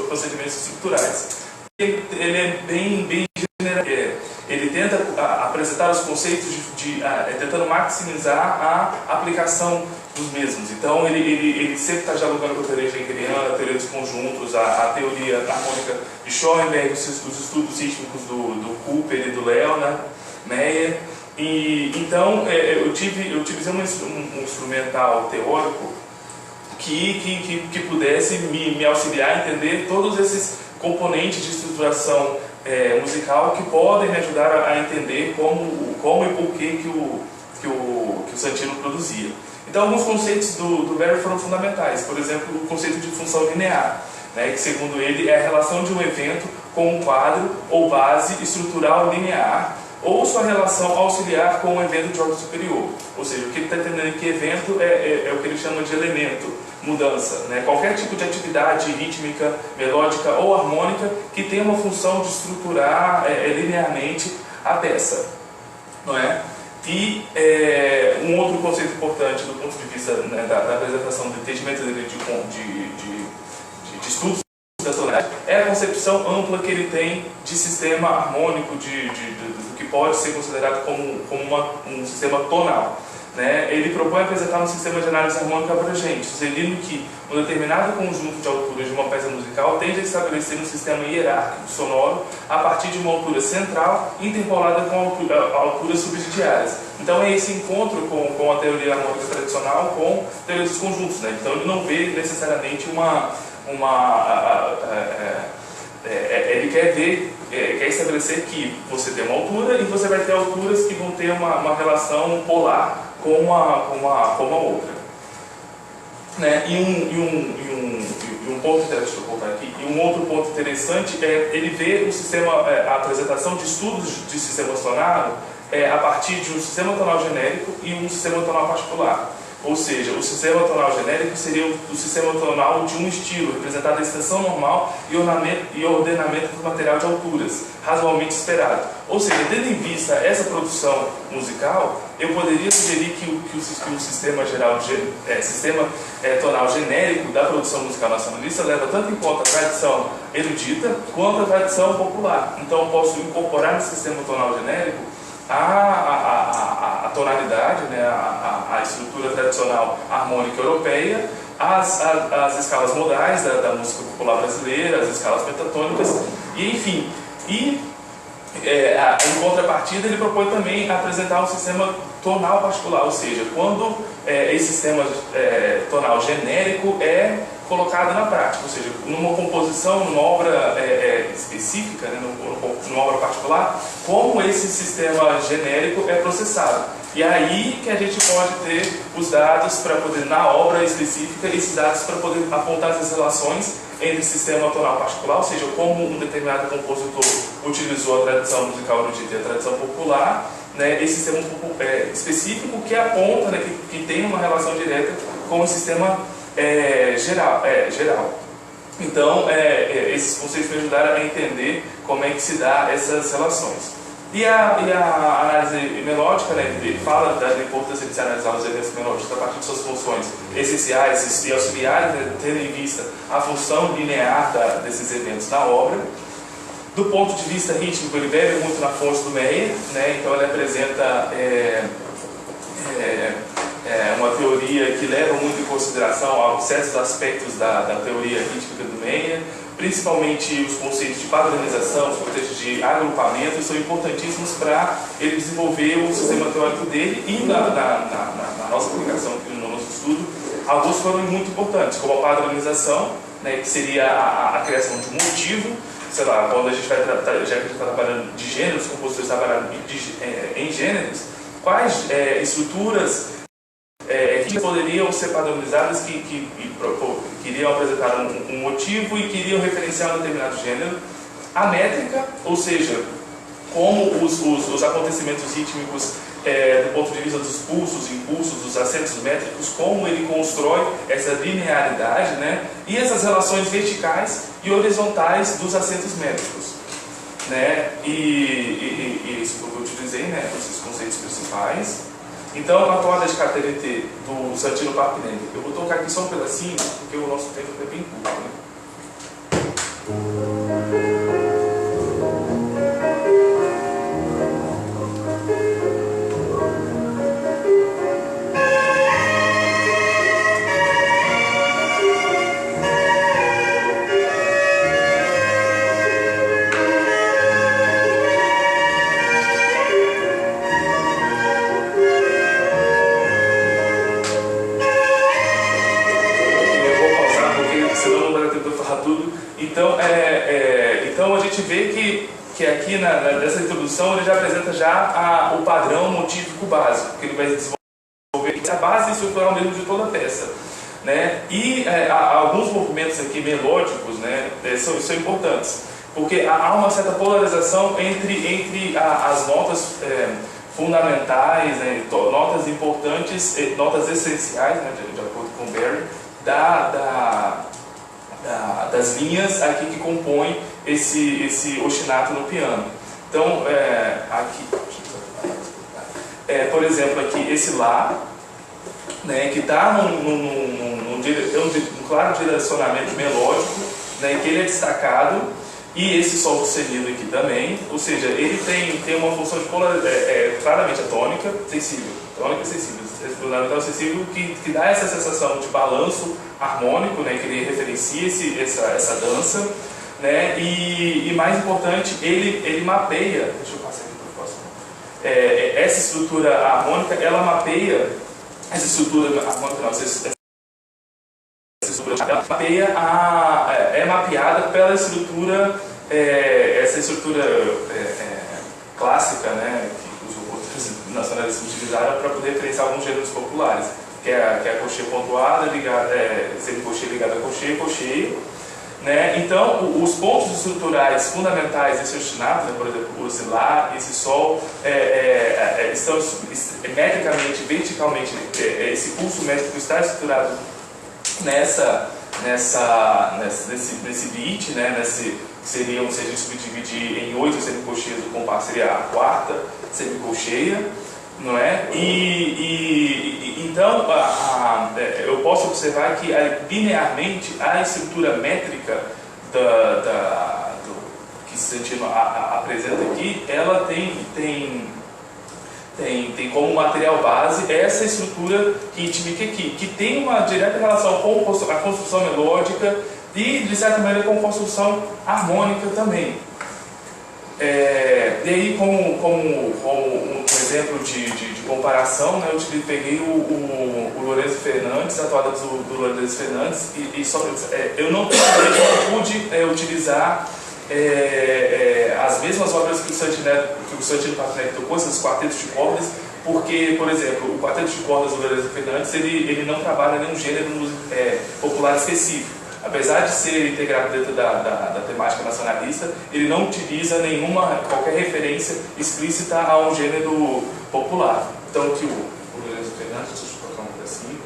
procedimentos estruturais. Ele é bem general. Ele tenta apresentar os conceitos tentando maximizar a aplicação dos mesmos. Então, ele sempre está dialogando com a teoria hegeliana, a teoria dos conjuntos, a teoria harmônica de Schoenberg, os estudos rítmicos do Cooper e do Leonard Meyer. Então, eu utilizei um instrumental teórico que pudesse me auxiliar a entender todos esses componentes de estruturação musical que podem me ajudar a entender como e por que o Santino produzia. Então, alguns conceitos do Berry foram fundamentais. Por exemplo, o conceito de função linear, que segundo ele é a relação de um evento com um quadro ou base estrutural linear, ou sua relação auxiliar com um evento de ordem superior. Ou seja, o que ele está entendendo que evento é o que ele chama de elemento, mudança. Qualquer tipo de atividade rítmica, melódica ou harmônica que tenha uma função de estruturar linearmente a peça. Não é? E um outro conceito importante do ponto de vista da apresentação do entendimento dele de estudos da tonalidade é a concepção ampla que ele tem de sistema harmônico, do que pode ser considerado como um sistema tonal. né, ele propõe apresentar um sistema de análise harmônica abrangente, sugerindo que um determinado conjunto de alturas de uma peça musical tende a estabelecer um sistema hierárquico sonoro a partir de uma altura central interpolada com alturas subsidiárias. Então é esse encontro com a teoria harmônica tradicional com a teoria dos conjuntos, né? Então ele não vê necessariamente ele quer estabelecer que você tem uma altura e você vai ter alturas que vão ter uma relação polar com uma outra, né? E um ponto interessante, deixa eu voltar aqui, e um outro ponto interessante é ele ver o sistema, a apresentação de estudos de sistema tonal a partir de um sistema tonal genérico e um sistema tonal particular. Ou seja, o sistema tonal genérico seria o sistema tonal de um estilo, representado a extensão normal e ordenamento do material de alturas, razoavelmente esperado. Ou seja, tendo em vista essa produção musical, eu poderia sugerir que o sistema tonal genérico da produção musical nacionalista leva tanto em conta a tradição erudita quanto a tradição popular. Então eu posso incorporar no sistema tonal genérico a tonalidade, né, a estrutura tradicional harmônica europeia, as escalas modais da música popular brasileira, as escalas pentatônicas, e enfim. Em contrapartida, ele propõe também apresentar um sistema tonal particular, ou seja, quando esse sistema tonal genérico é colocado na prática, ou seja, numa composição, numa obra específica, né, numa obra particular, como esse sistema genérico é processado. E é aí que a gente pode ter os dados para poder, na obra específica, esses dados para poder apontar as relações entre o sistema tonal particular, ou seja, como um determinado compositor utilizou a tradição musical erudita e a tradição popular, né, esse sistema específico que aponta, né, que tem uma relação direta com o sistema geral. Então, esses conceitos me ajudaram a entender como é que se dá essas relações. E a análise melódica, né, ele fala da importância de se analisar os eventos melódicos a partir de suas funções essenciais e auxiliares, né, tendo em vista a função linear desses eventos na obra. Do ponto de vista rítmico, ele bebe muito na fonte do Meyer, né, então ele apresenta uma teoria que leva muito em consideração certos aspectos da teoria rítmica do Meyer, principalmente os conceitos de padronização, os conceitos de agrupamento, são importantíssimos para ele desenvolver o sistema teórico dele, e na nossa aplicação, no nosso estudo, alguns foram muito importantes, como a padronização, né, que seria a criação de um motivo, sei lá, quando a gente vai tratar, já que a gente está trabalhando de gêneros, os compositores trabalhando em gêneros, quais estruturas que poderiam ser padronizadas, que queriam apresentar um motivo e queriam referenciar um determinado gênero. A métrica, ou seja, como os acontecimentos rítmicos, do ponto de vista dos pulsos, impulsos, dos acentos métricos, como ele constrói essa linearidade, né? E essas relações verticais e horizontais dos acentos métricos, né? E isso que eu utilizei, né? Esses conceitos principais. Então, a toada de KTLT do Santino Parpinelli, eu vou tocar aqui só um pedacinho, porque o nosso tempo é bem curto, né? Então a gente vê que aqui nessa introdução ele já apresenta já o padrão motívico básico, que ele vai desenvolver a base estrutural mesmo de toda a peça, né? E alguns movimentos aqui melódicos, né, são importantes, porque há uma certa polarização entre as notas fundamentais, né, notas importantes, notas essenciais, né, de acordo com Barry, das linhas aqui que compõem esse ostinato no piano. Então, aqui, por exemplo, aqui esse Lá, né, que está num claro direcionamento melódico, né, que ele é destacado, e esse Sol sustenido aqui também, ou seja, ele tem uma função de claramente a tônica sensível, fundamental sensível que dá essa sensação de balanço harmônico, né, que ele referencia essa dança, né, e mais importante, ele mapeia, deixa eu passar aqui para o próximo, essa estrutura harmônica, ela mapeia, essa estrutura harmônica não, essa estrutura mapeia é mapeada pela estrutura, essa estrutura clássica, né, que os autores nacionalistas utilizaram para poder referenciar alguns gêneros populares, que é a cocheia pontuada, semicocheia ligada a cocheia, né? Então, os pontos estruturais fundamentais desse ostinato, né, por exemplo, o oscilar, esse sol, estão metricamente, verticalmente, esse pulso métrico está estruturado nesse beat, né, seria, se a gente subdividir em 8 semicolcheias, o compasso seria a quarta semicolcheia, não é? Então, eu posso observar que linearmente a estrutura métrica que Santino apresenta aqui, ela tem como material base essa estrutura rítmica aqui, que tem uma direta relação com a construção melódica e, de certa maneira, com construção harmônica também. E aí, como um exemplo de comparação, né, eu peguei o Lourenço Fernandes, a toada do Lourenço Fernandes, e só eu não pude utilizar as mesmas obras que o Santino Patinelli tocou, esses quartetos de cordas, porque, por exemplo, o quarteto de cordas do Lourenço Fernandes, ele não trabalha nenhum gênero popular específico. Apesar de ser integrado dentro da temática nacionalista, ele não utiliza qualquer referência explícita a um gênero popular. Então, que o Lourenço Fernandes, deixa eu colocar um pedacinho.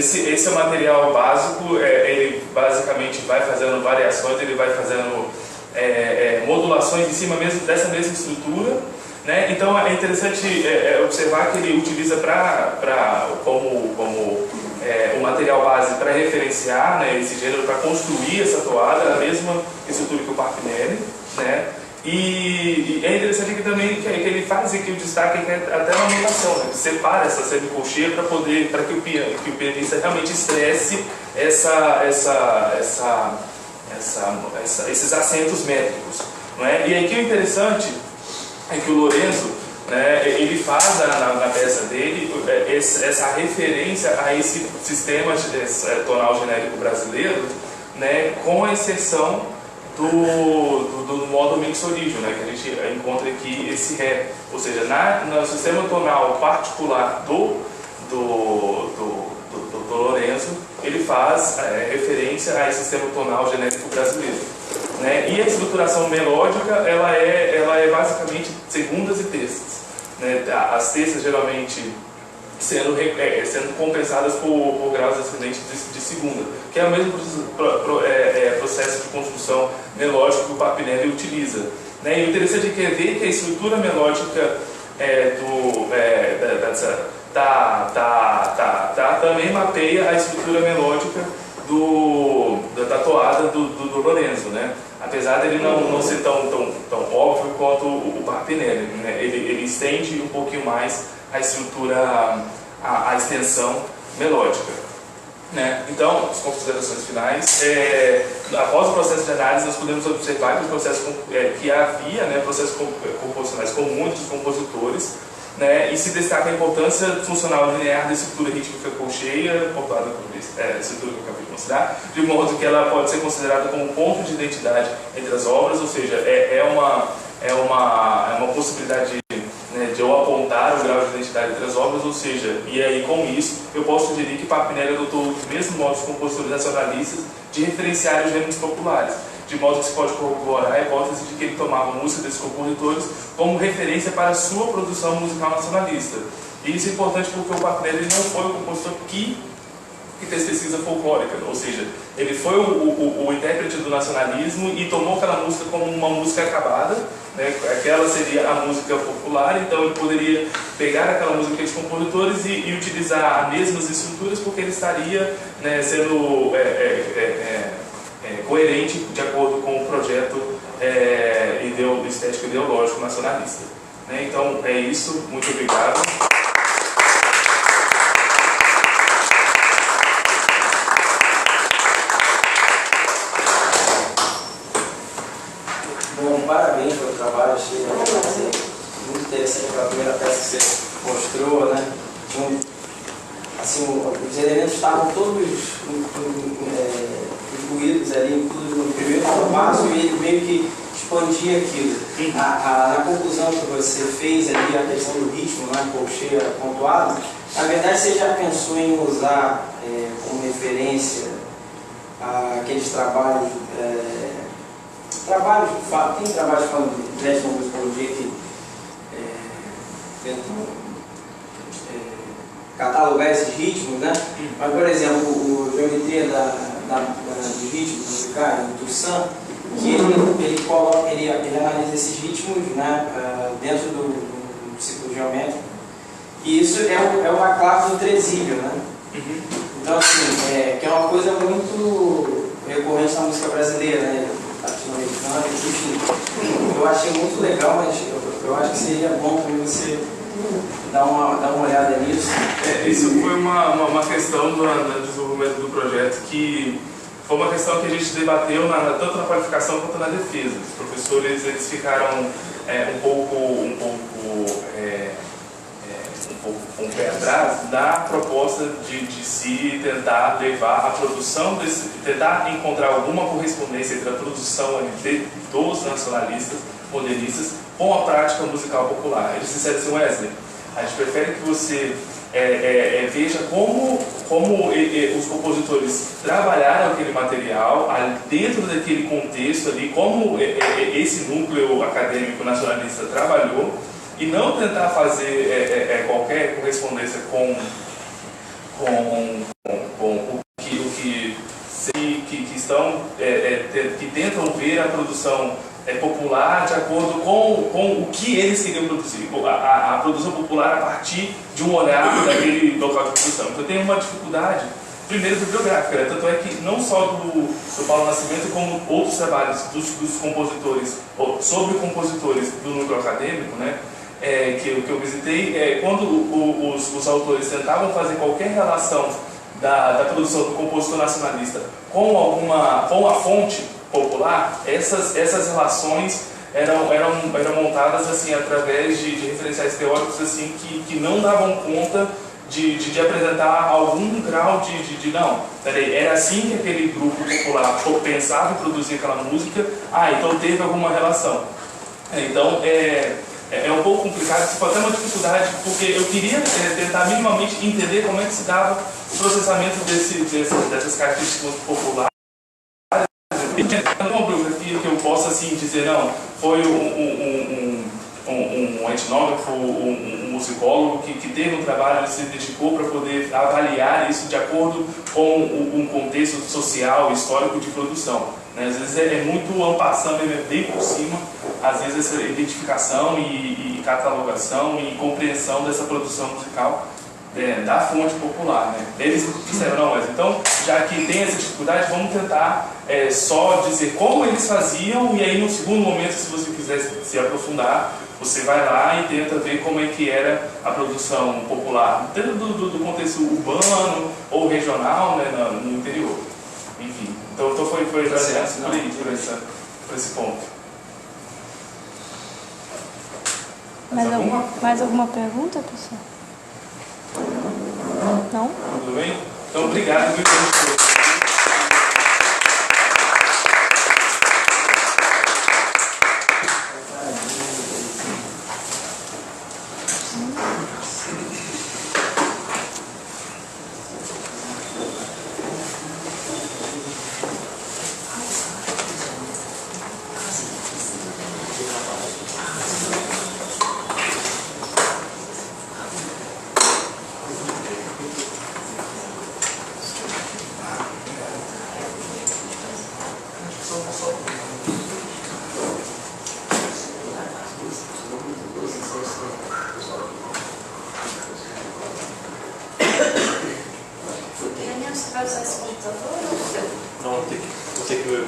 Esse é o material básico, ele basicamente vai fazendo variações, ele vai fazendo modulações em cima dessa mesma estrutura, né? Então é interessante observar que ele utiliza como o material base para referenciar, né, esse gênero, para construir essa toada, a mesma estrutura que o Parpinelli, né? E é interessante aqui também que ele faz aqui o destaque até na notação, né? Ele separa essa semicolcheia para que o pianista realmente expresse esses acentos métricos, não é? E aqui o interessante é que o Lourenço, né, ele faz na peça dele essa referência a esse sistema tonal genérico brasileiro, né, com a exceção do modo mixorígio, né, que a gente encontra aqui esse Ré, ou seja, no sistema tonal particular do Lourenço, ele faz referência a esse sistema tonal genérico brasileiro, né, e a estruturação melódica ela é basicamente segundas e terças, né, as terças geralmente sendo compensadas por graus ascendentes de segunda, que é o mesmo processo de construção melódica que o Parpinelli utiliza, né? E o interessante é ver que a estrutura melódica também mapeia a estrutura melódica da toada do Lourenço, né? Apesar dele não ser tão óbvio quanto o Parpinelli, né? Ele estende um pouquinho mais a estrutura, a extensão melódica, né? Então, as considerações finais, após o processo de análise, nós podemos observar que, que havia, né, processos composicionais comuns dos compositores, né, e se destaca a importância funcional linear da estrutura rítmica colcheia, pontuada por estrutura que eu acabei de mostrar, de modo que ela pode ser considerada como ponto de identidade entre as obras, ou seja, é uma possibilidade, né, de eu apontar o grau de identidade entre as obras, ou seja, e aí com isso eu posso sugerir que Parpinelli adotou os mesmos modos compositores nacionalistas de referenciar os gêneros populares. de modo que se pode corroborar a hipótese de que ele tomava música desses compositores como referência para a sua produção musical nacionalista. E isso é importante porque o Papinelli não foi o compositor que fez pesquisa folclórica, ou seja, ele foi o intérprete do nacionalismo e tomou aquela música como uma música acabada, né? Aquela seria a música popular, então ele poderia pegar aquela música dos compositores e utilizar as mesmas estruturas porque ele estaria, né, sendo coerente de acordo com o projeto estético ideológico nacionalista. Né? Então é isso, muito obrigado. Bom, parabéns pelo trabalho, achei muito interessante a primeira peça que você mostrou, né? Assim, os elementos estavam todos incluídos ali, incluídos no primeiro passo, e ele meio que expandia aquilo. Na conclusão que você fez ali, a questão do ritmo, né, colcheia pontuado, na verdade você já pensou em usar como referência aqueles trabalhos, tem trabalhos de etnomusicologia que tentam catalogar esses ritmos, né? Mas, por exemplo, o Geometria dos ritmos musicais, do Sam, que ele analisa esses ritmos, né, dentro do ciclo geométrico, e isso é uma classe do tresílio, né? Então, assim, que é uma coisa muito recorrente na música brasileira, né? Latino-americana, enfim. Eu achei muito legal, mas eu acho que seria bom também você dar uma olhada nisso. Isso foi uma questão do desenvolvimento do projeto, que foi uma questão que a gente debateu tanto na qualificação quanto na defesa. Os professores eles ficaram um pouco com o pé atrás da proposta de se tentar levar a produção, tentar encontrar alguma correspondência entre a produção dos nacionalistas, modernistas, com a prática musical popular. Eles disseram assim: Wesley, a gente prefere que você veja como os compositores trabalharam aquele material dentro daquele contexto ali, como esse núcleo acadêmico nacionalista trabalhou, e não tentar fazer qualquer correspondência com o que tentam ver a produção popular de acordo com o que eles queriam produzir, a produção popular a partir de um olhar daquele local de produção. Então tem uma dificuldade, primeiro, bibliográfica, né? Tanto é que não só do Paulo Nascimento, como outros trabalhos dos compositores, sobre compositores do núcleo acadêmico, né? Que eu visitei, quando os autores tentavam fazer qualquer relação da produção do compositor nacionalista com a fonte popular, essas relações eram montadas assim através de referenciais teóricos assim que não davam conta de apresentar algum grau de não, peraí, era assim que aquele grupo popular pensava em produzir aquela música, então teve alguma relação. Então é um pouco complicado, isso foi até uma dificuldade, porque eu queria tentar minimamente entender como é que se dava o processamento dessas características populares. Uma biografia que eu possa assim dizer, não, foi um etnógrafo, um musicólogo que teve um trabalho, se dedicou para poder avaliar isso de acordo com um contexto social, histórico de produção. Né? Às vezes é muito en passant, bem por cima, às vezes essa identificação e catalogação e compreensão dessa produção musical da fonte popular. Né? Eles disseram, não, mas então, já que tem essa dificuldade, vamos tentar só dizer como eles faziam, e aí no segundo momento, se você quiser se aprofundar, você vai lá e tenta ver como é que era a produção popular, dentro do contexto urbano ou regional, né, no interior. Enfim, então foi baseado por esse ponto. Mais alguma pergunta, pessoal? Não? Tudo bem? Então, obrigado.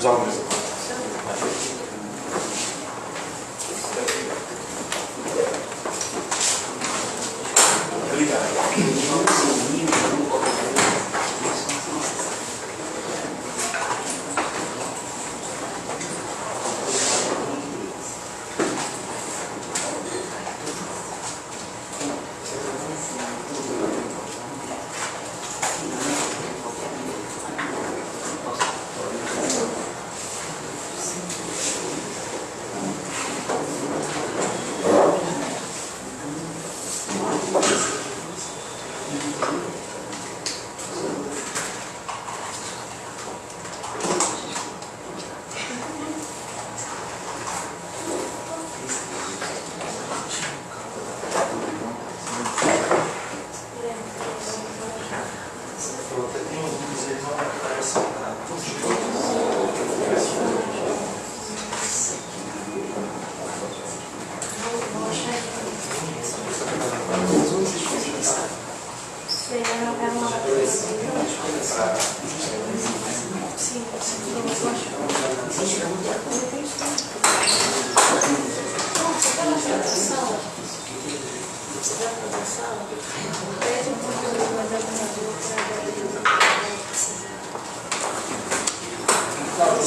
homens.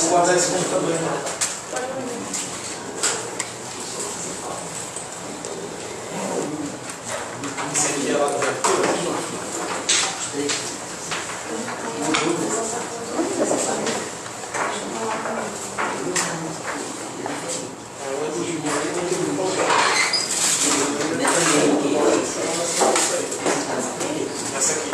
Vou guardar esse computador ainda. Esse aqui é lá do essa aqui.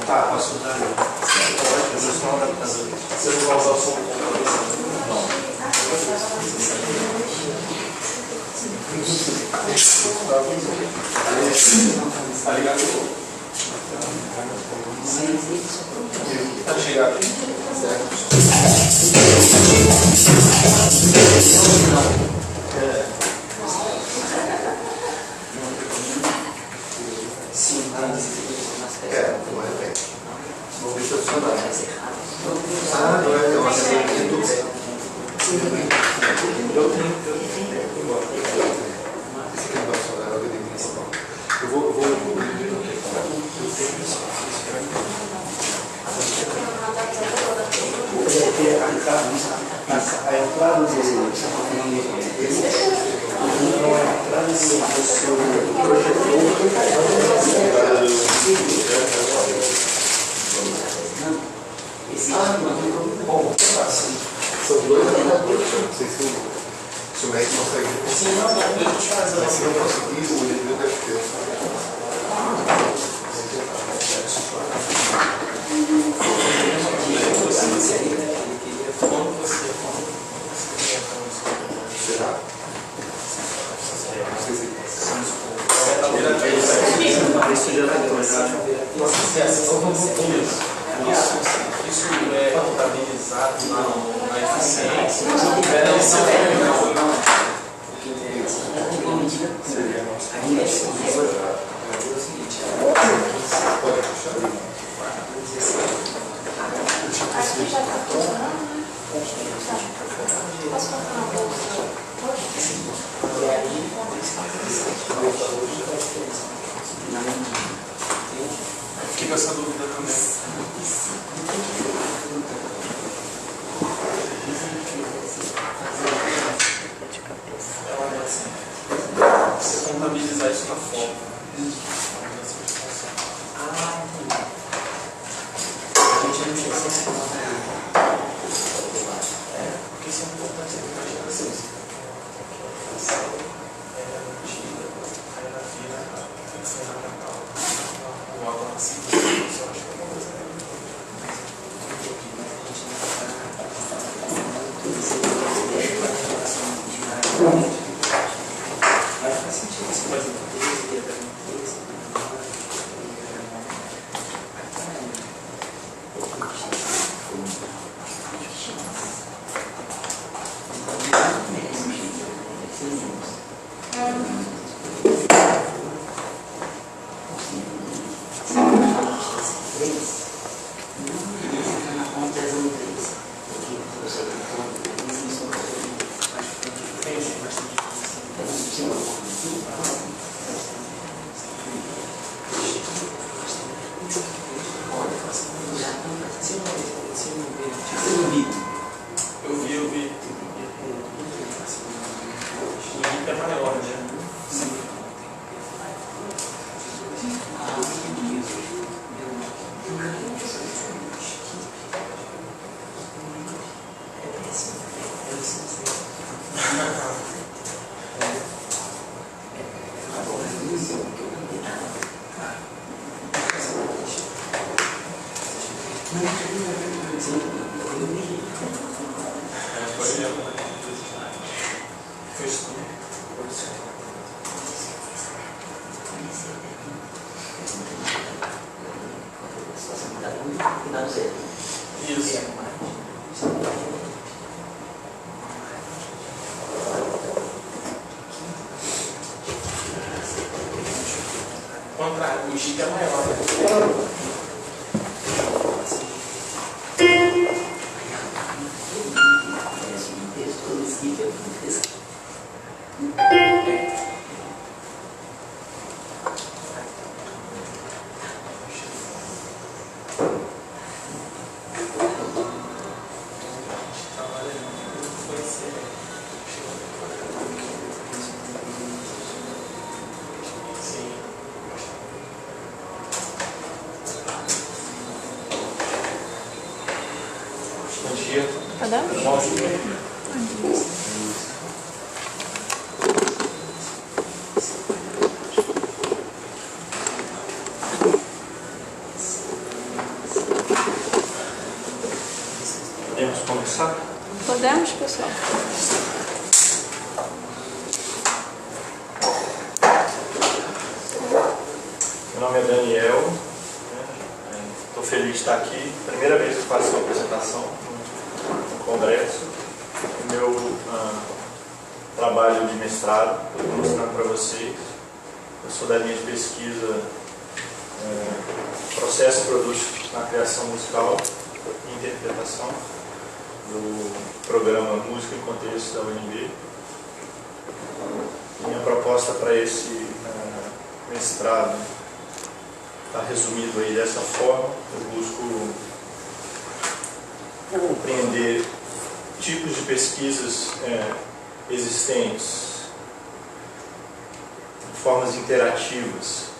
Tá, posso usar. Você não vai usar o som do computador? Não. Tá ligado? Tá chegado. Vou ver se eu funcionar. Ah, não é? Eu acho que é tudo bem. Eu vou. A entrada bom, são dois adaptadores. Não sei se o médico consegue. Sim, não, deixa eu te fazer. Se não conseguir, o livro deve ter. Será? Isso é contabilizado na eficiência. Aqui já está funcionando, né? Posso colocar na bolsa? Fiquei com essa dúvida também. Você contabilizar isso na forma. Ah, entendi. Mas faz sentido, assim, por exemplo, eu vi. O link é maior, né? Sim. Isso. O Chico é maior, né? Podemos começar? Podemos, pessoal? Meu nome é Daniel, estou feliz de estar aqui. Primeira vez que faço uma apresentação no congresso. O meu trabalho de mestrado, estou mostrando para vocês. Eu sou da linha de pesquisa Processo e Produtos na Criação Musical e Interpretação, do programa Música em Contexto da UNB. Minha proposta para esse mestrado está resumido aí dessa forma. Eu busco compreender tipos de pesquisas existentes, formas interativas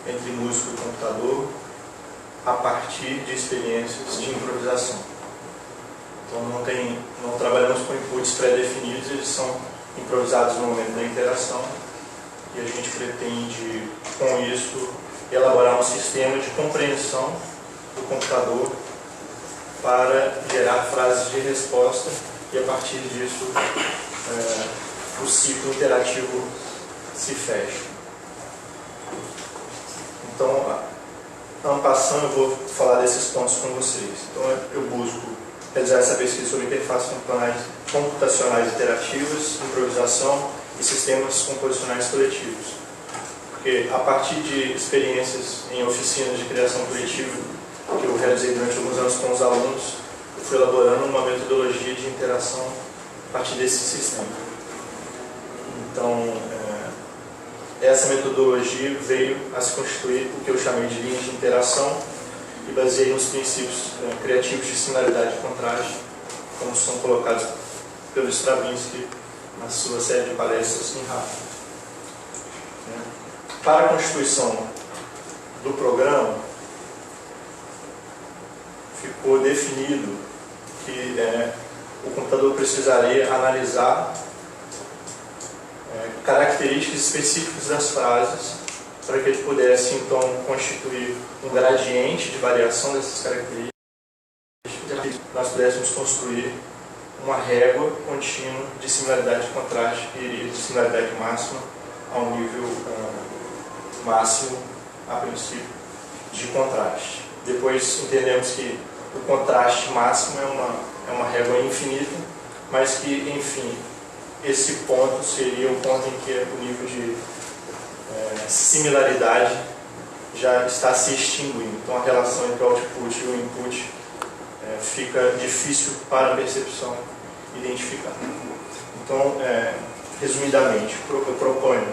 entre músico e computador a partir de experiências de improvisação. Então não trabalhamos com inputs pré-definidos, eles são improvisados no momento da interação e a gente pretende, com isso, elaborar um sistema de compreensão do computador para gerar frases de resposta e, a partir disso, o ciclo interativo se fecha. Então, en passant, eu vou falar desses pontos com vocês. Então, eu busco realizar essa pesquisa sobre interfaces computacionais interativas, improvisação e sistemas composicionais coletivos. Porque, a partir de experiências em oficinas de criação coletiva que eu realizei durante alguns anos com os alunos, eu fui elaborando uma metodologia de interação a partir desse sistema. Então, essa metodologia veio a se constituir o que eu chamei de linhas de interação e baseei nos princípios criativos de similaridade e contraste, como são colocados pelo Stravinsky na sua série de palestras em Rádio. Para a constituição do programa, ficou definido que o computador precisaria analisar características específicas das frases para que ele pudesse, então, constituir um gradiente de variação dessas características, para que nós pudéssemos construir uma régua contínua de similaridade de contraste e de similaridade máxima a um nível máximo, a princípio, de contraste. Depois entendemos que o contraste máximo é uma régua infinita, mas que, enfim, esse ponto seria o ponto em que o nível de similaridade já está se extinguindo. Então a relação entre o output e o input fica difícil para a percepção identificar. Então, resumidamente, eu proponho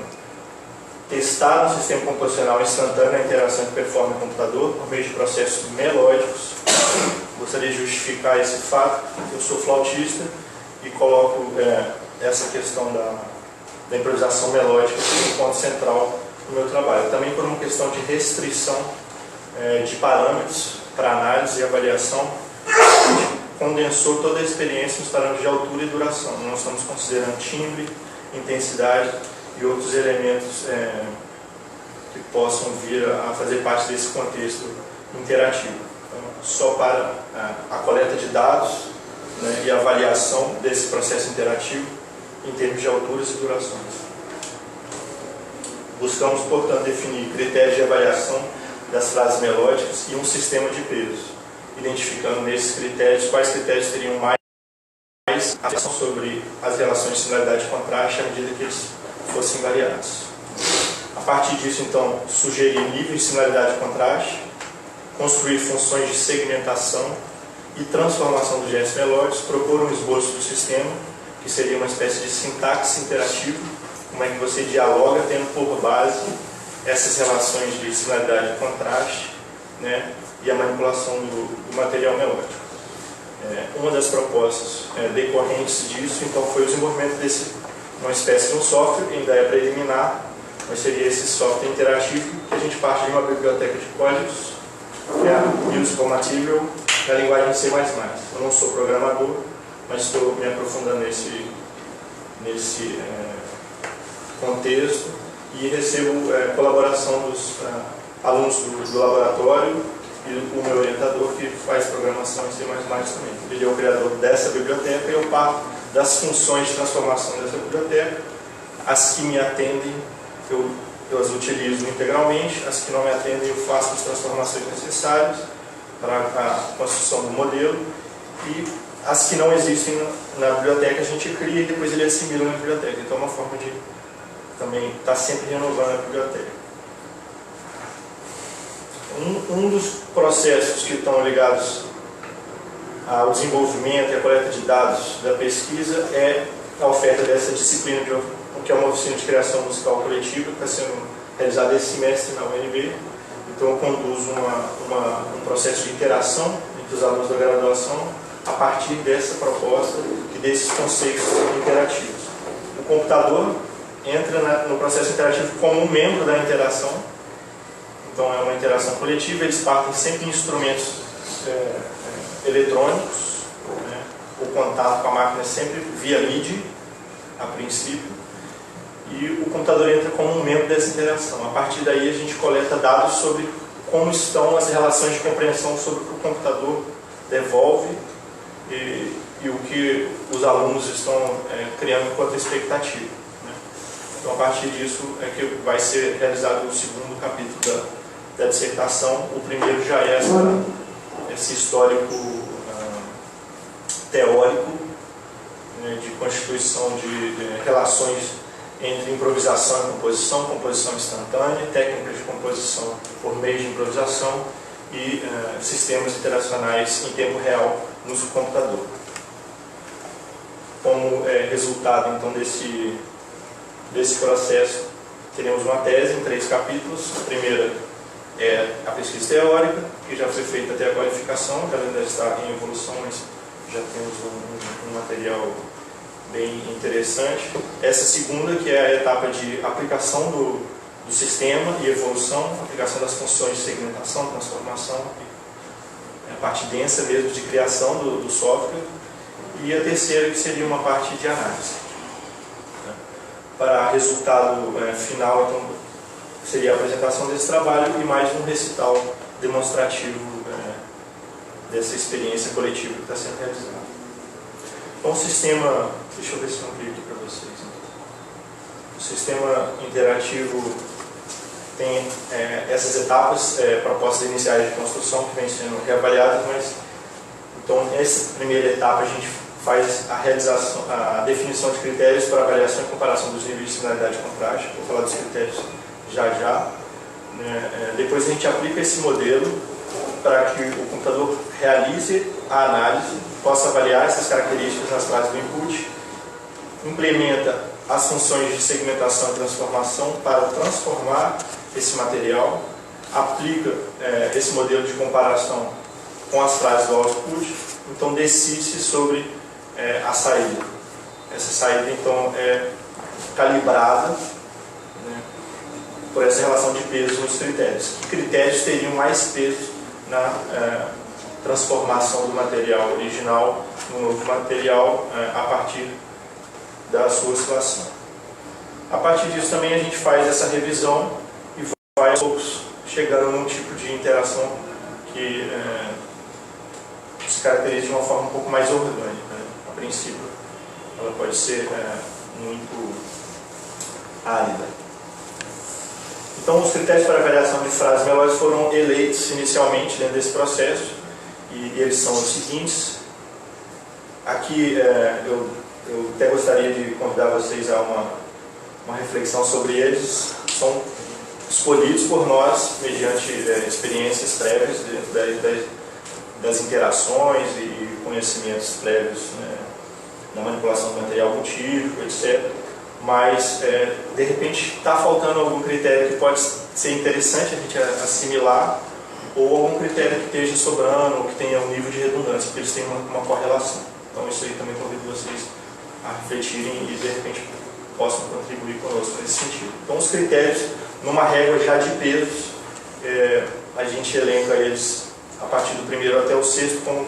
testar no sistema composicional instantâneo a interação que performa o computador por meio de processos melódicos. Gostaria de justificar esse fato. Eu sou flautista e coloco essa questão da improvisação melódica como ponto central no meu trabalho. Também por uma questão de restrição de parâmetros para análise e avaliação, a gente condensou toda a experiência nos parâmetros de altura e duração. Nós estamos considerando timbre, intensidade e outros elementos que possam vir a fazer parte desse contexto interativo. Então, só para a coleta de dados, né, e a avaliação desse processo interativo em termos de alturas e durações. Buscamos, portanto, definir critérios de avaliação das frases melódicas e um sistema de pesos, identificando nesses critérios quais critérios teriam mais atenção sobre as relações de similaridade e contraste à medida que eles fossem variados. A partir disso, então, sugerir níveis de similaridade e contraste, construir funções de segmentação e transformação dos gestos melódicos, propor um esboço do sistema, que seria uma espécie de sintaxe interativa, como é que você dialoga tendo por base essas relações de similaridade e contraste, né, e a manipulação do material melódico. Uma das propostas decorrentes disso, então, foi o desenvolvimento desse, uma espécie de um software, ainda é preliminar, mas seria esse software interativo, que a gente parte de uma biblioteca de códigos, que é a Musical Material, na linguagem C++. Eu não sou programador, mas estou me aprofundando nesse contexto e recebo colaboração dos alunos do laboratório e o meu orientador, que faz programação em C++ também. Ele é o criador dessa biblioteca e eu parto das funções de transformação dessa biblioteca. As que me atendem, eu as utilizo integralmente, as que não me atendem, eu faço as transformações necessárias para a construção do modelo, e as que não existem na biblioteca a gente cria e depois ele assimila na biblioteca. Então é uma forma de também estar sempre renovando a biblioteca. Um dos processos que estão ligados ao desenvolvimento e à coleta de dados da pesquisa é a oferta dessa disciplina, que é uma oficina de criação musical coletiva, que está sendo realizada esse semestre na UNB. Então eu conduzo um processo de interação entre os alunos da graduação a partir dessa proposta e desses conceitos interativos. O computador entra no processo interativo como um membro da interação. Então é uma interação coletiva, eles partem sempre em instrumentos eletrônicos, né? O contato com a máquina é sempre via MIDI, a princípio, e o computador entra como um membro dessa interação. A partir daí a gente coleta dados sobre como estão as relações de compreensão sobre o que o computador devolve e o que os alunos estão criando enquanto expectativa, né? Então a partir disso é que vai ser realizado o segundo capítulo da dissertação. O primeiro já é esse histórico teórico, né, de constituição de relações entre improvisação e composição, composição instantânea, técnicas de composição por meio de improvisação e sistemas interacionais em tempo real no computador. Como resultado então desse processo, teremos uma tese em 3 capítulos. A primeira é a pesquisa teórica, que já foi feita até a qualificação, que ela ainda está em evolução, mas já temos um material bem interessante. Essa segunda, que é a etapa de aplicação do sistema e evolução, aplicação das funções de segmentação, transformação, a parte densa mesmo de criação do software. E a terceira, que seria uma parte de análise. Para resultado final, então, seria a apresentação desse trabalho e mais um recital demonstrativo dessa experiência coletiva que está sendo realizada. Então o sistema, deixa eu ver se eu amplio aqui para vocês. O sistema interativo tem essas etapas propostas iniciais de construção que vêm sendo reavaliadas, mas então nessa primeira etapa a gente faz a realização, a definição de critérios para avaliação e comparação dos níveis de similaridade e contraste. Vou falar dos critérios já. Depois a gente aplica esse modelo para que o computador realize a análise, possa avaliar essas características nas frases do input, implementa as funções de segmentação e transformação para transformar esse material, aplica esse modelo de comparação com as frases do output, então decide-se sobre a saída. Essa saída então é calibrada, né, por essa relação de pesos nos critérios. Que critérios teriam mais peso na transformação do material original no novo material a partir da sua oscilação. A partir disso também a gente faz essa revisão e vai aos poucos chegando num tipo de interação que se caracteriza de uma forma um pouco mais orgânica, né? A princípio ela pode ser muito árida. Então os critérios para avaliação de frases melódicas foram eleitos inicialmente dentro desse processo e eles são os seguintes. Aqui eu até gostaria de convidar vocês a uma reflexão sobre eles. São escolhidos por nós mediante experiências prévias das interações e conhecimentos prévios, né, na manipulação do material multíplico, etc. Mas de repente está faltando algum critério que pode ser interessante a gente assimilar, ou algum critério que esteja sobrando, ou que tenha um nível de redundância, porque eles têm uma correlação. Então isso aí também convido vocês a refletirem e de repente possam contribuir conosco nesse sentido. Então os critérios, numa régua já de pesos, a gente elenca eles a partir do primeiro até o sexto como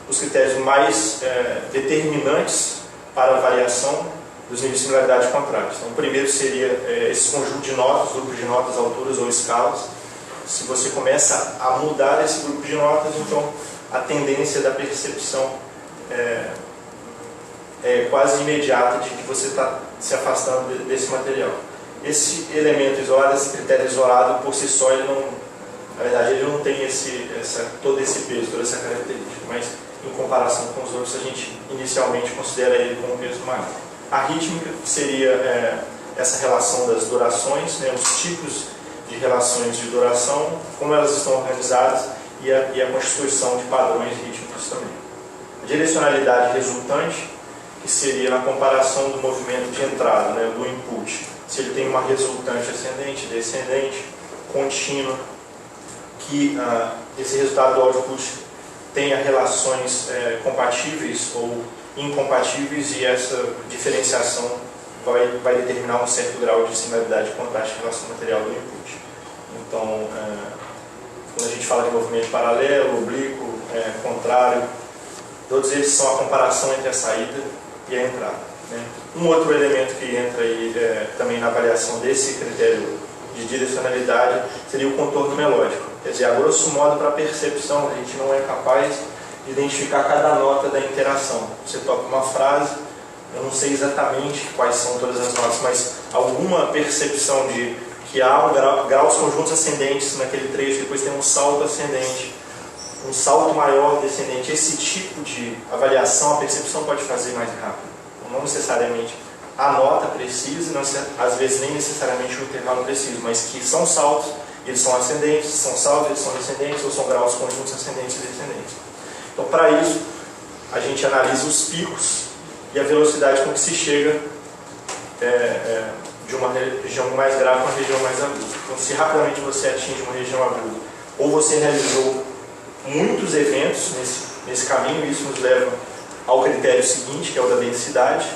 os critérios mais determinantes para a variação dos níveis de similaridade e contraste. Então o primeiro seria esse conjunto de notas, grupos de notas, alturas ou escalas. Se você começa a mudar esse grupo de notas, então a tendência da percepção é quase imediata de que você está se afastando desse material. Esse elemento isolado, esse critério isolado, por si só, ele não, na verdade, ele não tem todo esse peso, toda essa característica, mas em comparação com os outros, a gente inicialmente considera ele como um peso maior. A rítmica seria essa relação das durações, né, os tipos de relações de duração, como elas estão organizadas e a constituição de padrões rítmicos também. A direcionalidade resultante, que seria na comparação do movimento de entrada, né, do input, se ele tem uma resultante ascendente, descendente, contínua, que esse resultado do output tenha relações compatíveis ou incompatíveis, e essa diferenciação vai determinar um certo grau de similaridade e contraste em relação ao material do input. Então, quando a gente fala de movimento paralelo, oblíquo, contrário, todos eles são a comparação entre a saída e a entrada, né? Um outro elemento que entra aí também na avaliação desse critério de direcionalidade seria o contorno melódico. Quer dizer, a grosso modo, para a percepção, a gente não é capaz de identificar cada nota da interação. Você toca uma frase, eu não sei exatamente quais são todas as notas, mas alguma percepção de que há graus conjuntos ascendentes naquele trecho, depois tem um salto ascendente, um salto maior descendente. Esse tipo de avaliação, a percepção pode fazer mais rápido. Não necessariamente a nota precisa, às vezes nem necessariamente o intervalo preciso, mas que são saltos, eles são ascendentes, são saltos, eles são descendentes, ou são graus conjuntos ascendentes e descendentes. Então, para isso, a gente analisa os picos e a velocidade com que se chega de uma região mais grave para uma região mais aguda. Então, se rapidamente você atinge uma região aguda, ou você realizou muitos eventos nesse caminho, isso nos leva ao critério seguinte, que é o da densidade,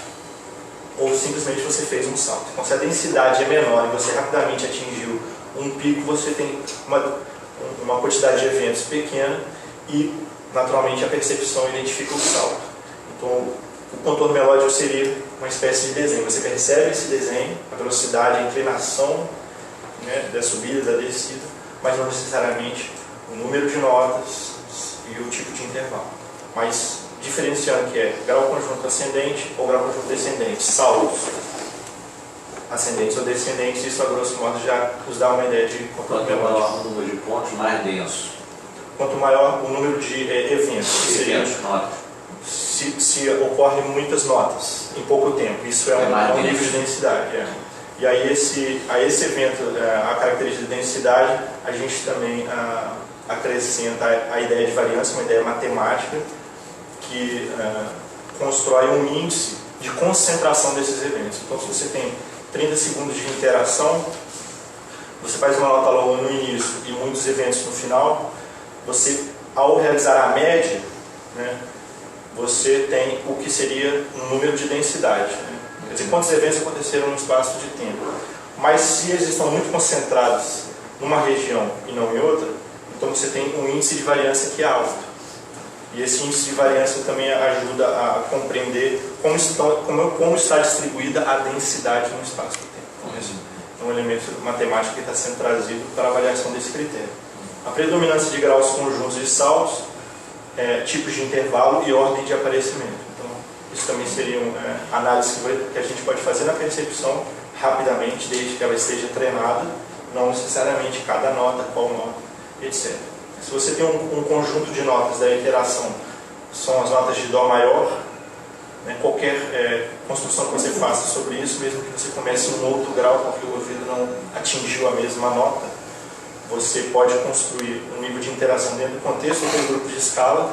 ou simplesmente você fez um salto. Então, se a densidade é menor e você rapidamente atingiu um pico, você tem uma quantidade de eventos pequena e, naturalmente, a percepção identifica o salto. Então, o contorno melódico seria uma espécie de desenho. Você percebe esse desenho, a velocidade, a inclinação, né, da subida, da descida, mas não necessariamente o número de notas e o tipo de intervalo. Mas diferenciando que é grau conjunto ascendente ou grau conjunto descendente, saltos ascendentes ou descendentes, isso a grosso modo já nos dá uma ideia de quanto maior o número de pontos, mais denso. Quanto maior o número de eventos, notas. Se ocorrem muitas notas em pouco tempo, isso é um nível de densidade. E aí esse evento, a característica de densidade, a gente também acrescenta a ideia de variância, uma ideia matemática que constrói um índice de concentração desses eventos. Então, se você tem 30 segundos de interação, você faz uma nota longa no início e muitos eventos no final, você, ao realizar a média, né, você tem o que seria um número de densidade. Né? Quer dizer, quantos eventos aconteceram no espaço de tempo. Mas se eles estão muito concentrados numa região e não em outra, então você tem um índice de variância que é alto. E esse índice de variância também ajuda a compreender como está distribuída a densidade no espaço de tempo. Então, esse é um elemento matemático que está sendo trazido para a avaliação desse critério. A predominância de graus conjuntos e saltos, tipos de intervalo e ordem de aparecimento. Então, isso também seriam análises que a gente pode fazer na percepção rapidamente, desde que ela esteja treinada, não necessariamente cada nota, qual nota, etc. Se você tem um conjunto de notas da interação, são as notas de Dó maior, né, qualquer construção que você faça sobre isso, mesmo que você comece em um outro grau, porque o ouvido não atingiu a mesma nota, você pode construir um nível de interação dentro do contexto do grupo de escala,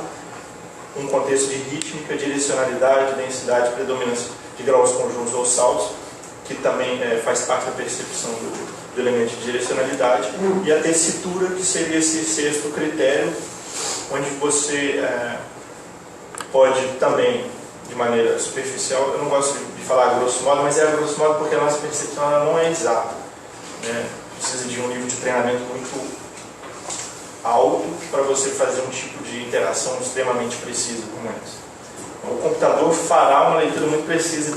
um contexto de rítmica, direcionalidade, densidade, predominância de graus conjuntos ou saltos, que também faz parte da percepção do elemento de direcionalidade, e a tessitura, que seria esse sexto critério, onde você pode também, de maneira superficial, eu não gosto de falar a grosso modo, mas é a grosso modo porque a nossa percepção ela não é exata, né? Precisa de um nível de treinamento muito alto para você fazer um tipo de interação extremamente precisa como essa. Então, o computador fará uma leitura muito precisa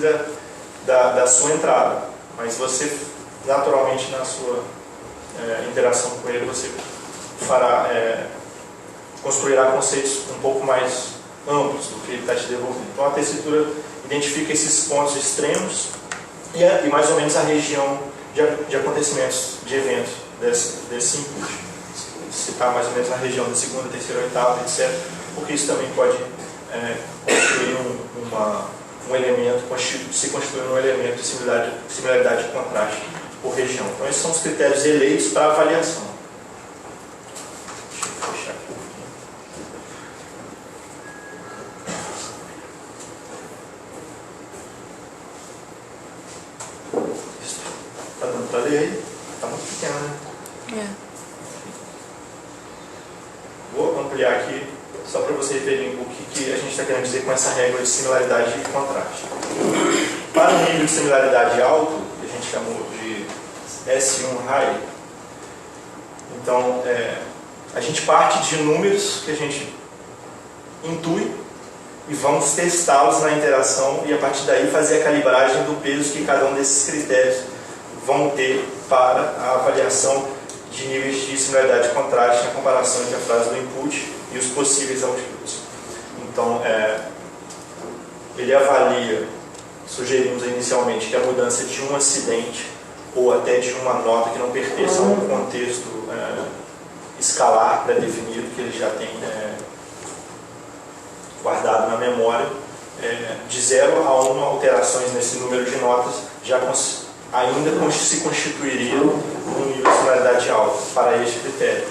da sua entrada, mas você, naturalmente, na sua interação com ele, você construirá conceitos um pouco mais amplos do que ele está te devolvendo. Então, a tessitura identifica esses pontos extremos e mais ou menos a região de acontecimentos, de eventos desse input. Se está mais ou menos na região da segunda, terceira, oitava, etc. Porque isso também pode construir um elemento, se constituir um elemento de similaridade de contraste por região. Então, esses são os critérios eleitos para avaliação. Deixa eu fechar aqui. Está dando para ler aí? Está muito pequeno, né? Vou ampliar aqui, só para vocês verem o que a gente está querendo dizer com essa regra de similaridade e contraste. Para um nível de similaridade alto, que a gente chamou de S1 high, então a gente parte de números que a gente intui e vamos testá-los na interação e a partir daí fazer a calibragem do peso que cada um desses critérios vão ter para a avaliação de níveis de similaridade e contraste na comparação entre a frase do input e os possíveis outputs. Então, ele avalia, sugerimos inicialmente, que a mudança de um acidente ou até de uma nota que não pertença a um contexto escalar pré-definido, que ele já tem guardado na memória, de 0 a 1 alterações nesse número de notas ainda se constituiria um nível de similaridade alta para este critério.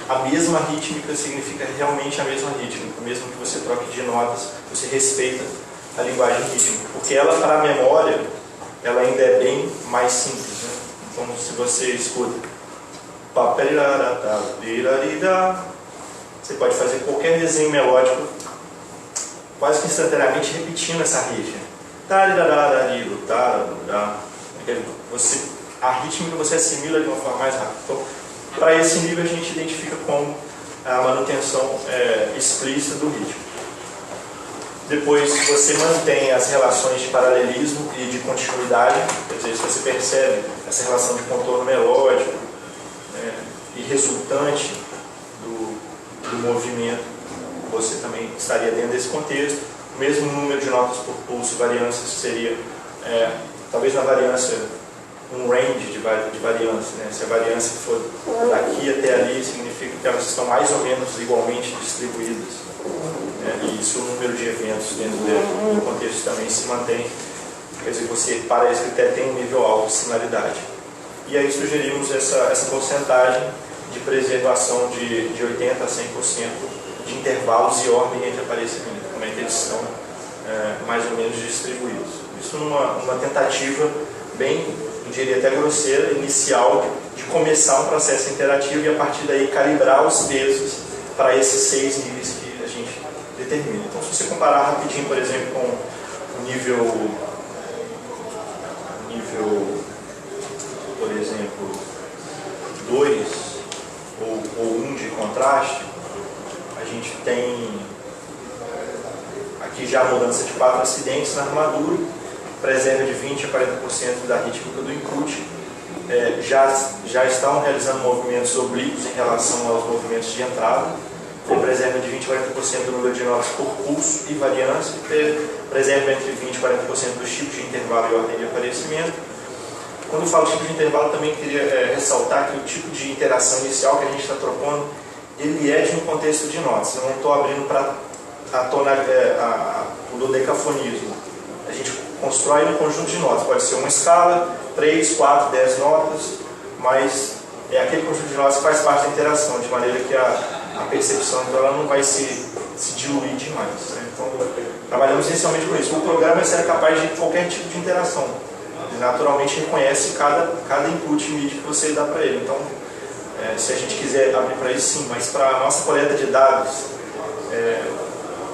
A mesma rítmica significa realmente a mesma rítmica, mesmo que você troque de notas, você respeita a linguagem rítmica, porque ela, para a memória, ela ainda é bem mais simples, né? Então, se você escuta você pode fazer qualquer desenho melódico quase que instantaneamente repetindo essa rítmica. A rítmica você assimila de uma forma mais rápida. Então, para esse nível a gente identifica como a manutenção explícita do ritmo. Depois você mantém as relações de paralelismo e de continuidade, quer dizer, se você percebe essa relação de contorno melódico e resultante do movimento você também estaria dentro desse contexto. O mesmo número de notas por pulso e variâncias seria, talvez na variância, um range de variância, né? Se a variância for daqui até ali, significa que elas estão mais ou menos igualmente distribuídas. E se o número de eventos dentro do contexto também se mantém, quer dizer, você, para esse critério, tem um nível alto de similaridade. E aí sugerimos essa porcentagem de preservação de 80% a 100% de intervalos e ordem entre aparecimento, como é que eles estão mais ou menos distribuídos. Isso numa tentativa bem, eu diria até grosseira, inicial, de começar um processo interativo e a partir daí calibrar os pesos para esses 6 níveis que a gente determina. Então, se você comparar rapidinho, por exemplo, com o nível, por exemplo, 2 ou 1 de contraste, a gente tem aqui já a mudança de 4 acidentes na armadura, preserva de 20% a 40% da rítmica do input, já estão realizando movimentos oblíquos em relação aos movimentos de entrada, preserva de 20% a 40% do número de notas por pulso e variância, preserva entre 20% e 40% dos tipos de intervalo e ordem de aparecimento. Quando eu falo tipo de intervalo, também queria ressaltar que o tipo de interação inicial que a gente está propondo, ele é de um contexto de notas. Eu não estou abrindo para o dodecafonismo. A gente constrói um conjunto de notas. Pode ser uma escala, 3, 4, 10 notas, mas é aquele conjunto de notas que faz parte da interação, de maneira que a percepção então, ela não vai se diluir demais. Né? Então, trabalhamos essencialmente com isso. O programa é capaz de qualquer tipo de interação. Ele naturalmente reconhece cada input MIDI que você dá para ele. Então, se a gente quiser abrir para isso, sim, mas para a nossa coleta de dados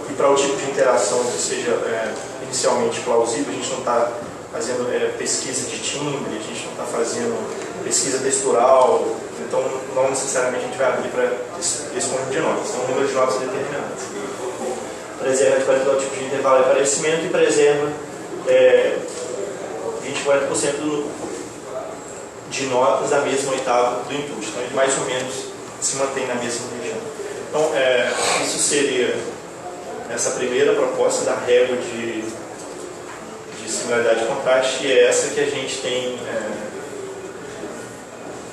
e para o tipo de interação que seja inicialmente plausível, a gente não está fazendo pesquisa de timbre, a gente não está fazendo pesquisa textural, então não necessariamente a gente vai abrir para esse conjunto de notas, são um número de notas determinadas. Preserva de qualidade do tipo de intervalo de aparecimento e preserva 20% a 40% de notas da mesma oitava do input, então ele mais ou menos se mantém na mesma região. Então, isso seria essa primeira proposta da régua de similaridade e contraste, e é essa que a gente tem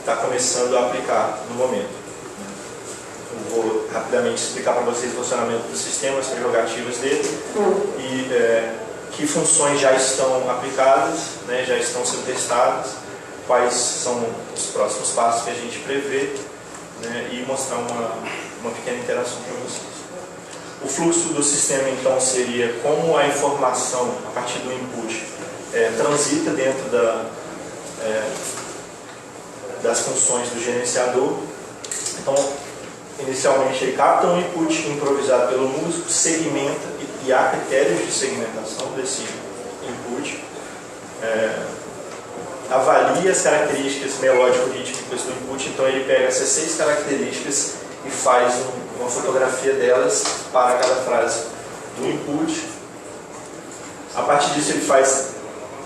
está começando a aplicar no momento. Eu vou rapidamente explicar para vocês o funcionamento do sistema, as prerrogativas dele e que funções já estão aplicadas, né, já estão sendo testadas, quais são os próximos passos que a gente prevê, né, e mostrar uma pequena interação para vocês. O fluxo do sistema, então, seria como a informação, a partir do input, transita dentro das funções do gerenciador. Então, inicialmente, ele capta um input improvisado pelo músico, segmenta e há critérios de segmentação desse input, avalia as características melódico-rítmicas do input, então ele pega essas 6 características e faz uma fotografia delas para cada frase do input. A partir disso ele faz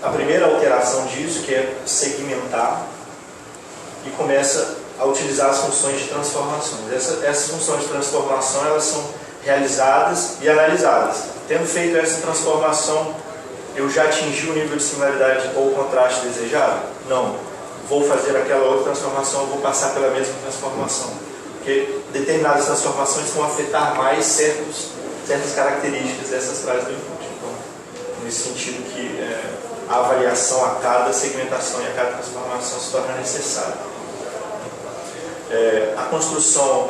a primeira alteração disso, que é segmentar, e começa a utilizar as funções de transformação. Essas funções de transformação elas são realizadas e analisadas. Tendo feito essa transformação, eu já atingi o nível de similaridade ou contraste desejado? Não. Vou fazer aquela outra transformação, vou passar pela mesma transformação. Porque determinadas transformações vão afetar mais certas características dessas frases do input. Então, nesse sentido que a avaliação a cada segmentação e a cada transformação se torna necessária. A construção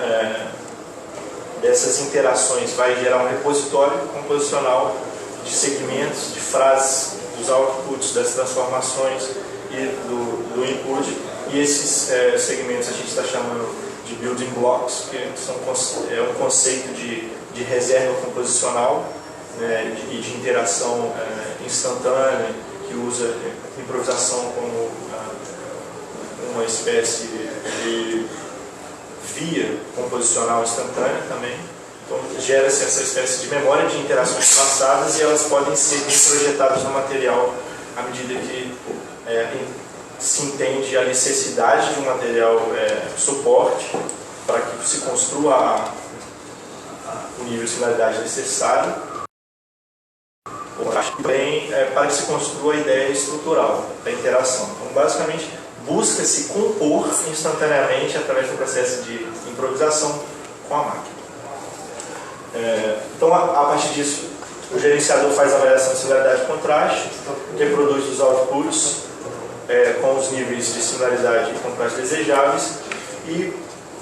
dessas interações vai gerar um repositório composicional de segmentos, de frases, dos outputs, das transformações e do input. E esses segmentos a gente está chamando de building blocks, que é um conceito de reserva composicional, né, e de interação instantânea, que usa improvisação como uma espécie de via composicional instantânea também. Então gera-se essa espécie de memória de interações passadas e elas podem ser projetadas no material à medida que se entende a necessidade de um material suporte para que se construa o nível de similaridade necessário, e também para que se construa a ideia estrutural da interação. Então, basicamente, busca-se compor instantaneamente através do processo de improvisação com a máquina. Então, a partir disso, o gerenciador faz a avaliação de similaridade e contraste, reproduz os outputs com os níveis de similaridade e contraste desejáveis, e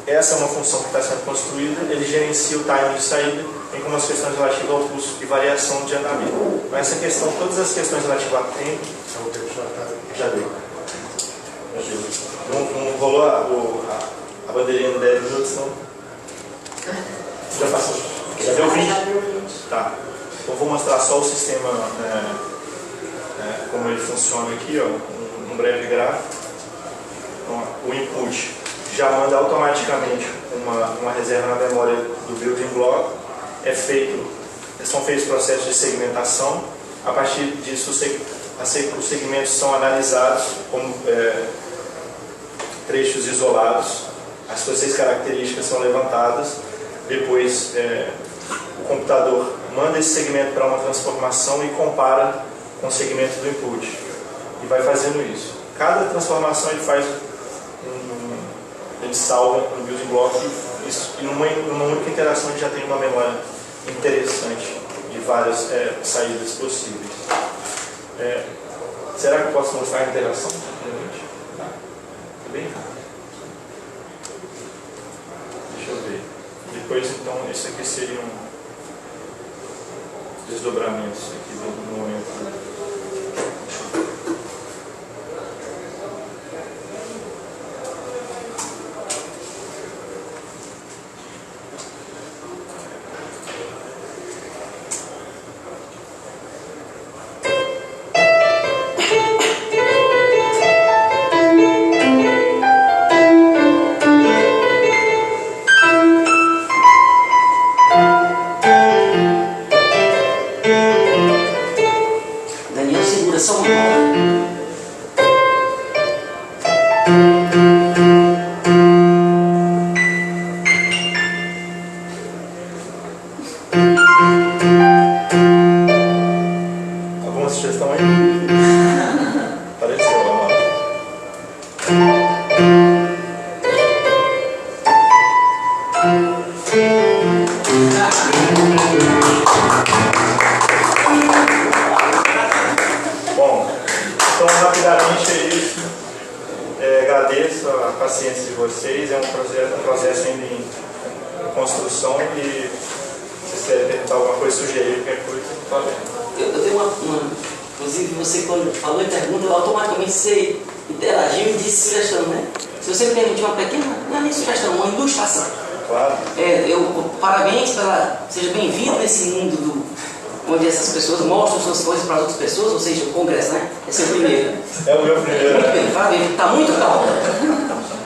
essa é uma função que está sendo construída. Ele gerencia o timing de saída, bem como as questões relativas ao custo e variação de andamento. Então, essa questão, todas as questões relativas a tempo, já deu. Não rolou a bandeirinha no 10 minutos, não? Já passou? Já deu 20? Tá. Então vou mostrar só o sistema, como ele funciona aqui, ó, um breve gráfico. Então, o input já manda automaticamente uma reserva na memória do building block. São feitos processos de segmentação. A partir disso, os segmentos são analisados como trechos isolados. As suas 6 características são levantadas. Depois, o computador manda esse segmento para uma transformação e compara com o segmento do input. E vai fazendo isso. Cada transformação ele salva no building block, e numa única interação ele já tem uma memória interessante de várias saídas possíveis. Será que eu posso mostrar a interação? Tá bem rápido. Deixa eu ver. Depois, então, esse aqui seriam desdobramentos aqui do momento. Seja bem-vindo nesse mundo onde essas pessoas mostram suas coisas para as outras pessoas, ou seja, o congresso, né? Esse é o primeiro. É o meu primeiro. Muito bem, parabéns, está muito calmo.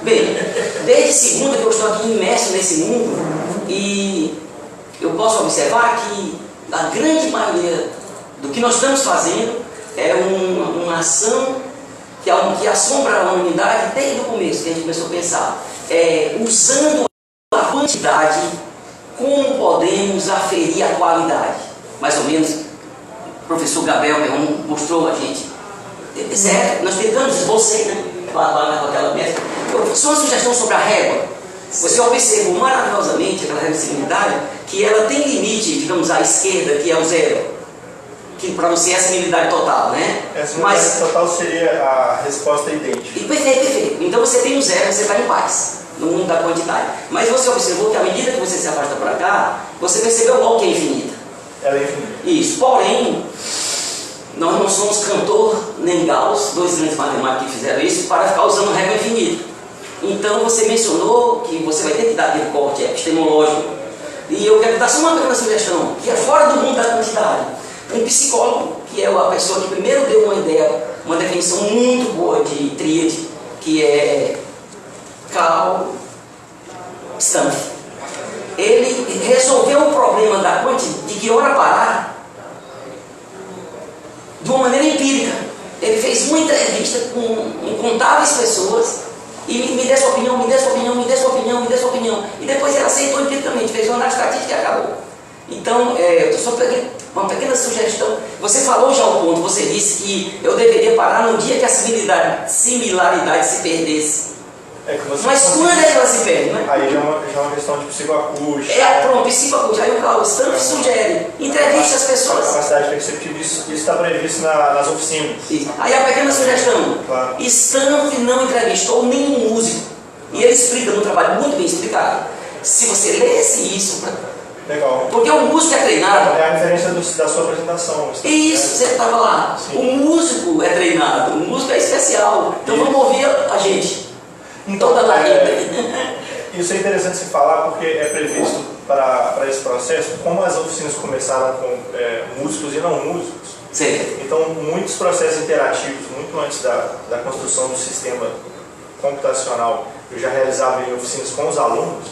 Bem, desde segunda que eu estou aqui imerso nesse mundo, e eu posso observar que a grande maioria do que nós estamos fazendo é uma ação que assombra a humanidade desde o começo, que a gente começou a pensar. Usando a quantidade, como podemos aferir a qualidade? Mais ou menos, o professor Gabriel mostrou a gente. Certo? Nós tentamos, você, né? Lá com aquela mesa. Só uma sugestão sobre a régua. Você observou maravilhosamente aquela reversibilidade, que ela tem limite, digamos, à esquerda, que é o 0. Que para você é a similaridade total, né? A similaridade total seria a resposta idêntica. Perfeito, perfeito. Então você tem o 0, você está em paz no mundo da quantidade. Mas você observou que à medida que você se afasta para cá, você percebeu logo que é infinita. Ela é infinita. Isso. Porém, nós não somos Cantor nem Gauss, 2 grandes matemáticos que fizeram isso, para ficar usando régua infinita. Então você mencionou que você vai ter que dar aquele corte epistemológico. E eu quero dar só uma pequena sugestão, que é fora do mundo da quantidade. Um psicólogo, que é a pessoa que primeiro deu uma ideia, uma definição muito boa de tríade, que é Carl Stumpf. Ele resolveu o problema da quantidade, de que hora parar, de uma maneira empírica. Ele fez uma entrevista com incontáveis pessoas e me dê sua opinião, me dê sua opinião, me dê sua opinião, me dê sua opinião. E depois ele aceitou empiricamente, fez uma análise estatística e acabou. Então, eu só peguei uma pequena sugestão. Você falou já o ponto, você disse que eu deveria parar no dia que a similaridade se perdesse. Mas quando é que ela se perde, né? Aí já é uma questão de psicoacústica. Pronto, psicoacústica. Aí o Carlos Stamp sugere, entreviste as pessoas. Capacidade perceptiva, isso está previsto nas oficinas. Aí a pequena sugestão, Claro. Stamp não entrevistou nenhum músico. E ele explica no trabalho, muito bem explicado. Se você lesse isso, Legal. porque o músico é treinado. É a referência da sua apresentação. Isso, você estava lá. Sim. O músico é treinado, o músico é especial. Então vamos ouvir a gente. Toda a Isso é interessante se falar porque é previsto para esse processo, como as oficinas começaram com músicos e não músicos. Sim. Então muitos processos interativos, muito antes da construção do sistema computacional, eu já realizava em oficinas com os alunos,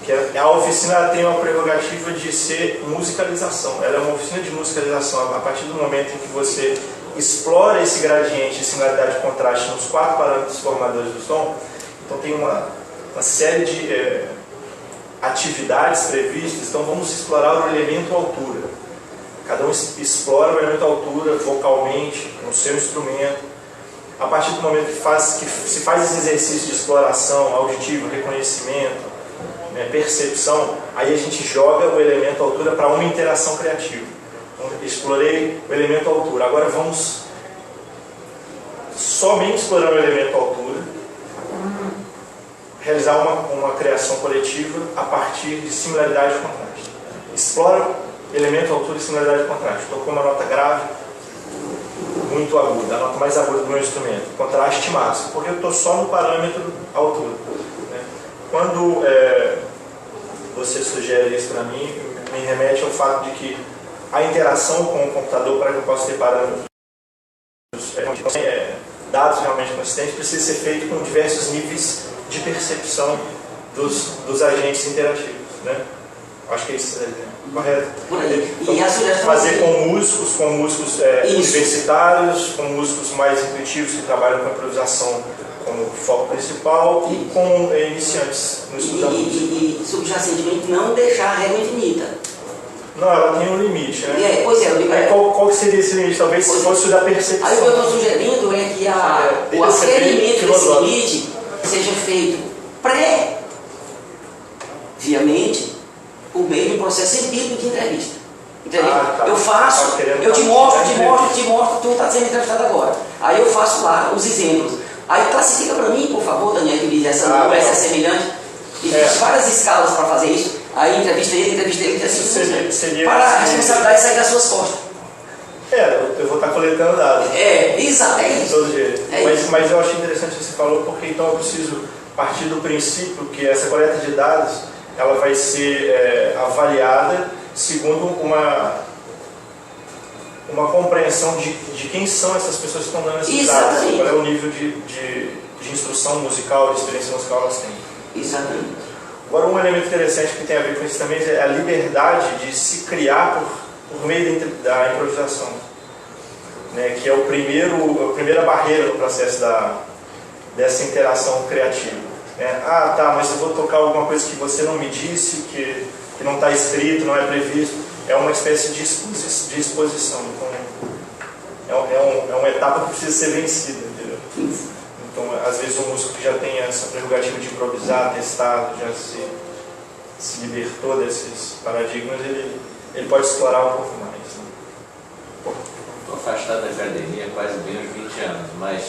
que a oficina tem uma prerrogativa de ser musicalização. Ela é uma oficina de musicalização. A partir do momento em que você explora esse gradiente de similaridade e contraste nos 4 parâmetros formadores do som, então tem uma série de atividades previstas. Então vamos explorar o elemento altura. Cada um explora o elemento altura vocalmente, no seu instrumento. A partir do momento que se faz esse exercício de exploração auditivo, reconhecimento, percepção, aí a gente joga o elemento altura para uma interação criativa. Então, explorei o elemento altura. Agora vamos somente explorando o elemento altura, realizar uma criação coletiva a partir de similaridade e contraste. Explora elemento altura e similaridade e contraste. Tocou uma nota grave, muito aguda, a nota mais aguda do meu instrumento. Contraste máximo, porque eu estou só no parâmetro altura. Né? Quando você sugere isso para mim, me remete ao fato de que a interação com o computador, para que eu possa ter parâmetros dados realmente consistentes, precisa ser feito com diversos níveis de percepção dos agentes interativos. Né? Acho que isso é correto. Então, E a sugestão fazer com músicos universitários, com músicos mais intuitivos que trabalham com improvisação como foco principal e com iniciantes no estudo da música. E subjacentemente não deixar a régua infinita. Não, ela tem um limite, né? Pois é. Qual que seria esse limite? Talvez se fosse o da percepção. Aí o que eu estou sugerindo é que o aferimento desse limite seja feito previamente por meio de um processo empírico de entrevista. Entendeu? Tá. Eu faço, eu te mostro, tu está sendo entrevistado agora. Aí eu faço lá os exemplos. Aí classifica para mim, por favor, Daniel, que diz essa não, essa é semelhante. Existe várias escalas para fazer isso. Aí entrevista ele, assim, para a responsabilidade sair das suas costas. Eu vou estar coletando dados. Exatamente. De todo jeito. Mas eu achei interessante o que você falou, porque então eu preciso partir do princípio que essa coleta de dados ela vai ser avaliada segundo uma compreensão de quem são essas pessoas que estão dando esses dados, qual é o nível de instrução musical, de experiência musical elas têm. Exatamente. Agora, um elemento interessante que tem a ver com isso também é a liberdade de se criar por meio da improvisação, né, que é a primeira barreira no processo dessa interação criativa. Mas eu vou tocar alguma coisa que você não me disse, que não está escrito, não é previsto. É uma espécie de exposição. Então, é uma etapa que precisa ser vencida, entendeu? Então, às vezes, o músico que já tem essa prerrogativa de improvisar, testado, já se libertou desses paradigmas, ele pode explorar um pouco mais. Né? Estou afastado da academia há quase bem uns 20 anos, mas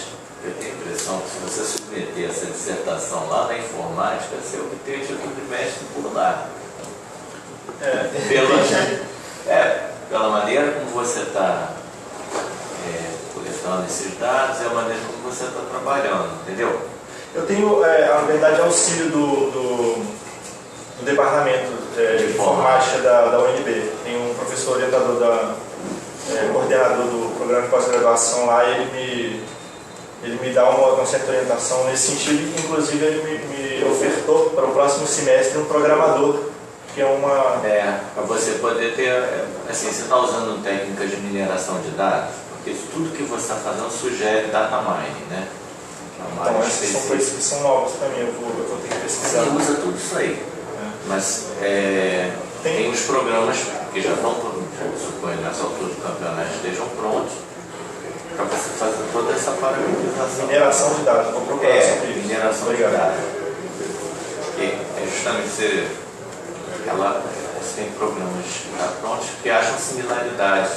eu tenho a impressão que se você submeter essa dissertação lá na informática, você obtém o título de mestre por lá. Pela maneira como você está coletando esses dados, é a maneira como você está trabalhando, entendeu? Eu tenho, na verdade, auxílio do departamento de informática da UNB. Tem um professor orientador, coordenador do programa de pós-graduação lá, e ele me dá uma certa orientação nesse sentido. Inclusive, ele me ofertou para o próximo semestre um programador, que é uma... para você poder ter... Assim, você está usando técnicas de mineração de dados, porque tudo que você está fazendo sugere data mining, né? Uma Então área essas são específica. coisas que são novas para mim, eu vou ter que pesquisar. Você usa tudo isso aí. Mas tem os programas que já estão, suponho, nessa altura do campeonato, estejam prontos para você fazer toda essa parametrização. Mineração de dados, vou procurar sobre isso. Mineração de dados. Que é justamente você tem programas já prontos que acham similaridades.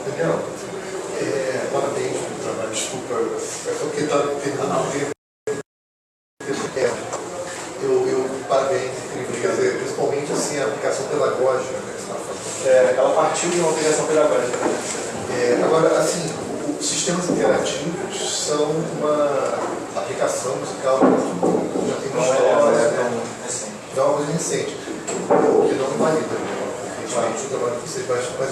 Daniel, parabéns pelo trabalho, desculpa, é porque está tendo parabéns, incrível, principalmente assim, a aplicação pedagógica, né, que você está fazendo. Ela partiu de uma aplicação pedagógica. Agora, assim, os sistemas interativos são uma aplicação musical que já tem uma história, né? Não é uma coisa recente, o que não invalida, efetivamente, o trabalho que vocês fazem, mas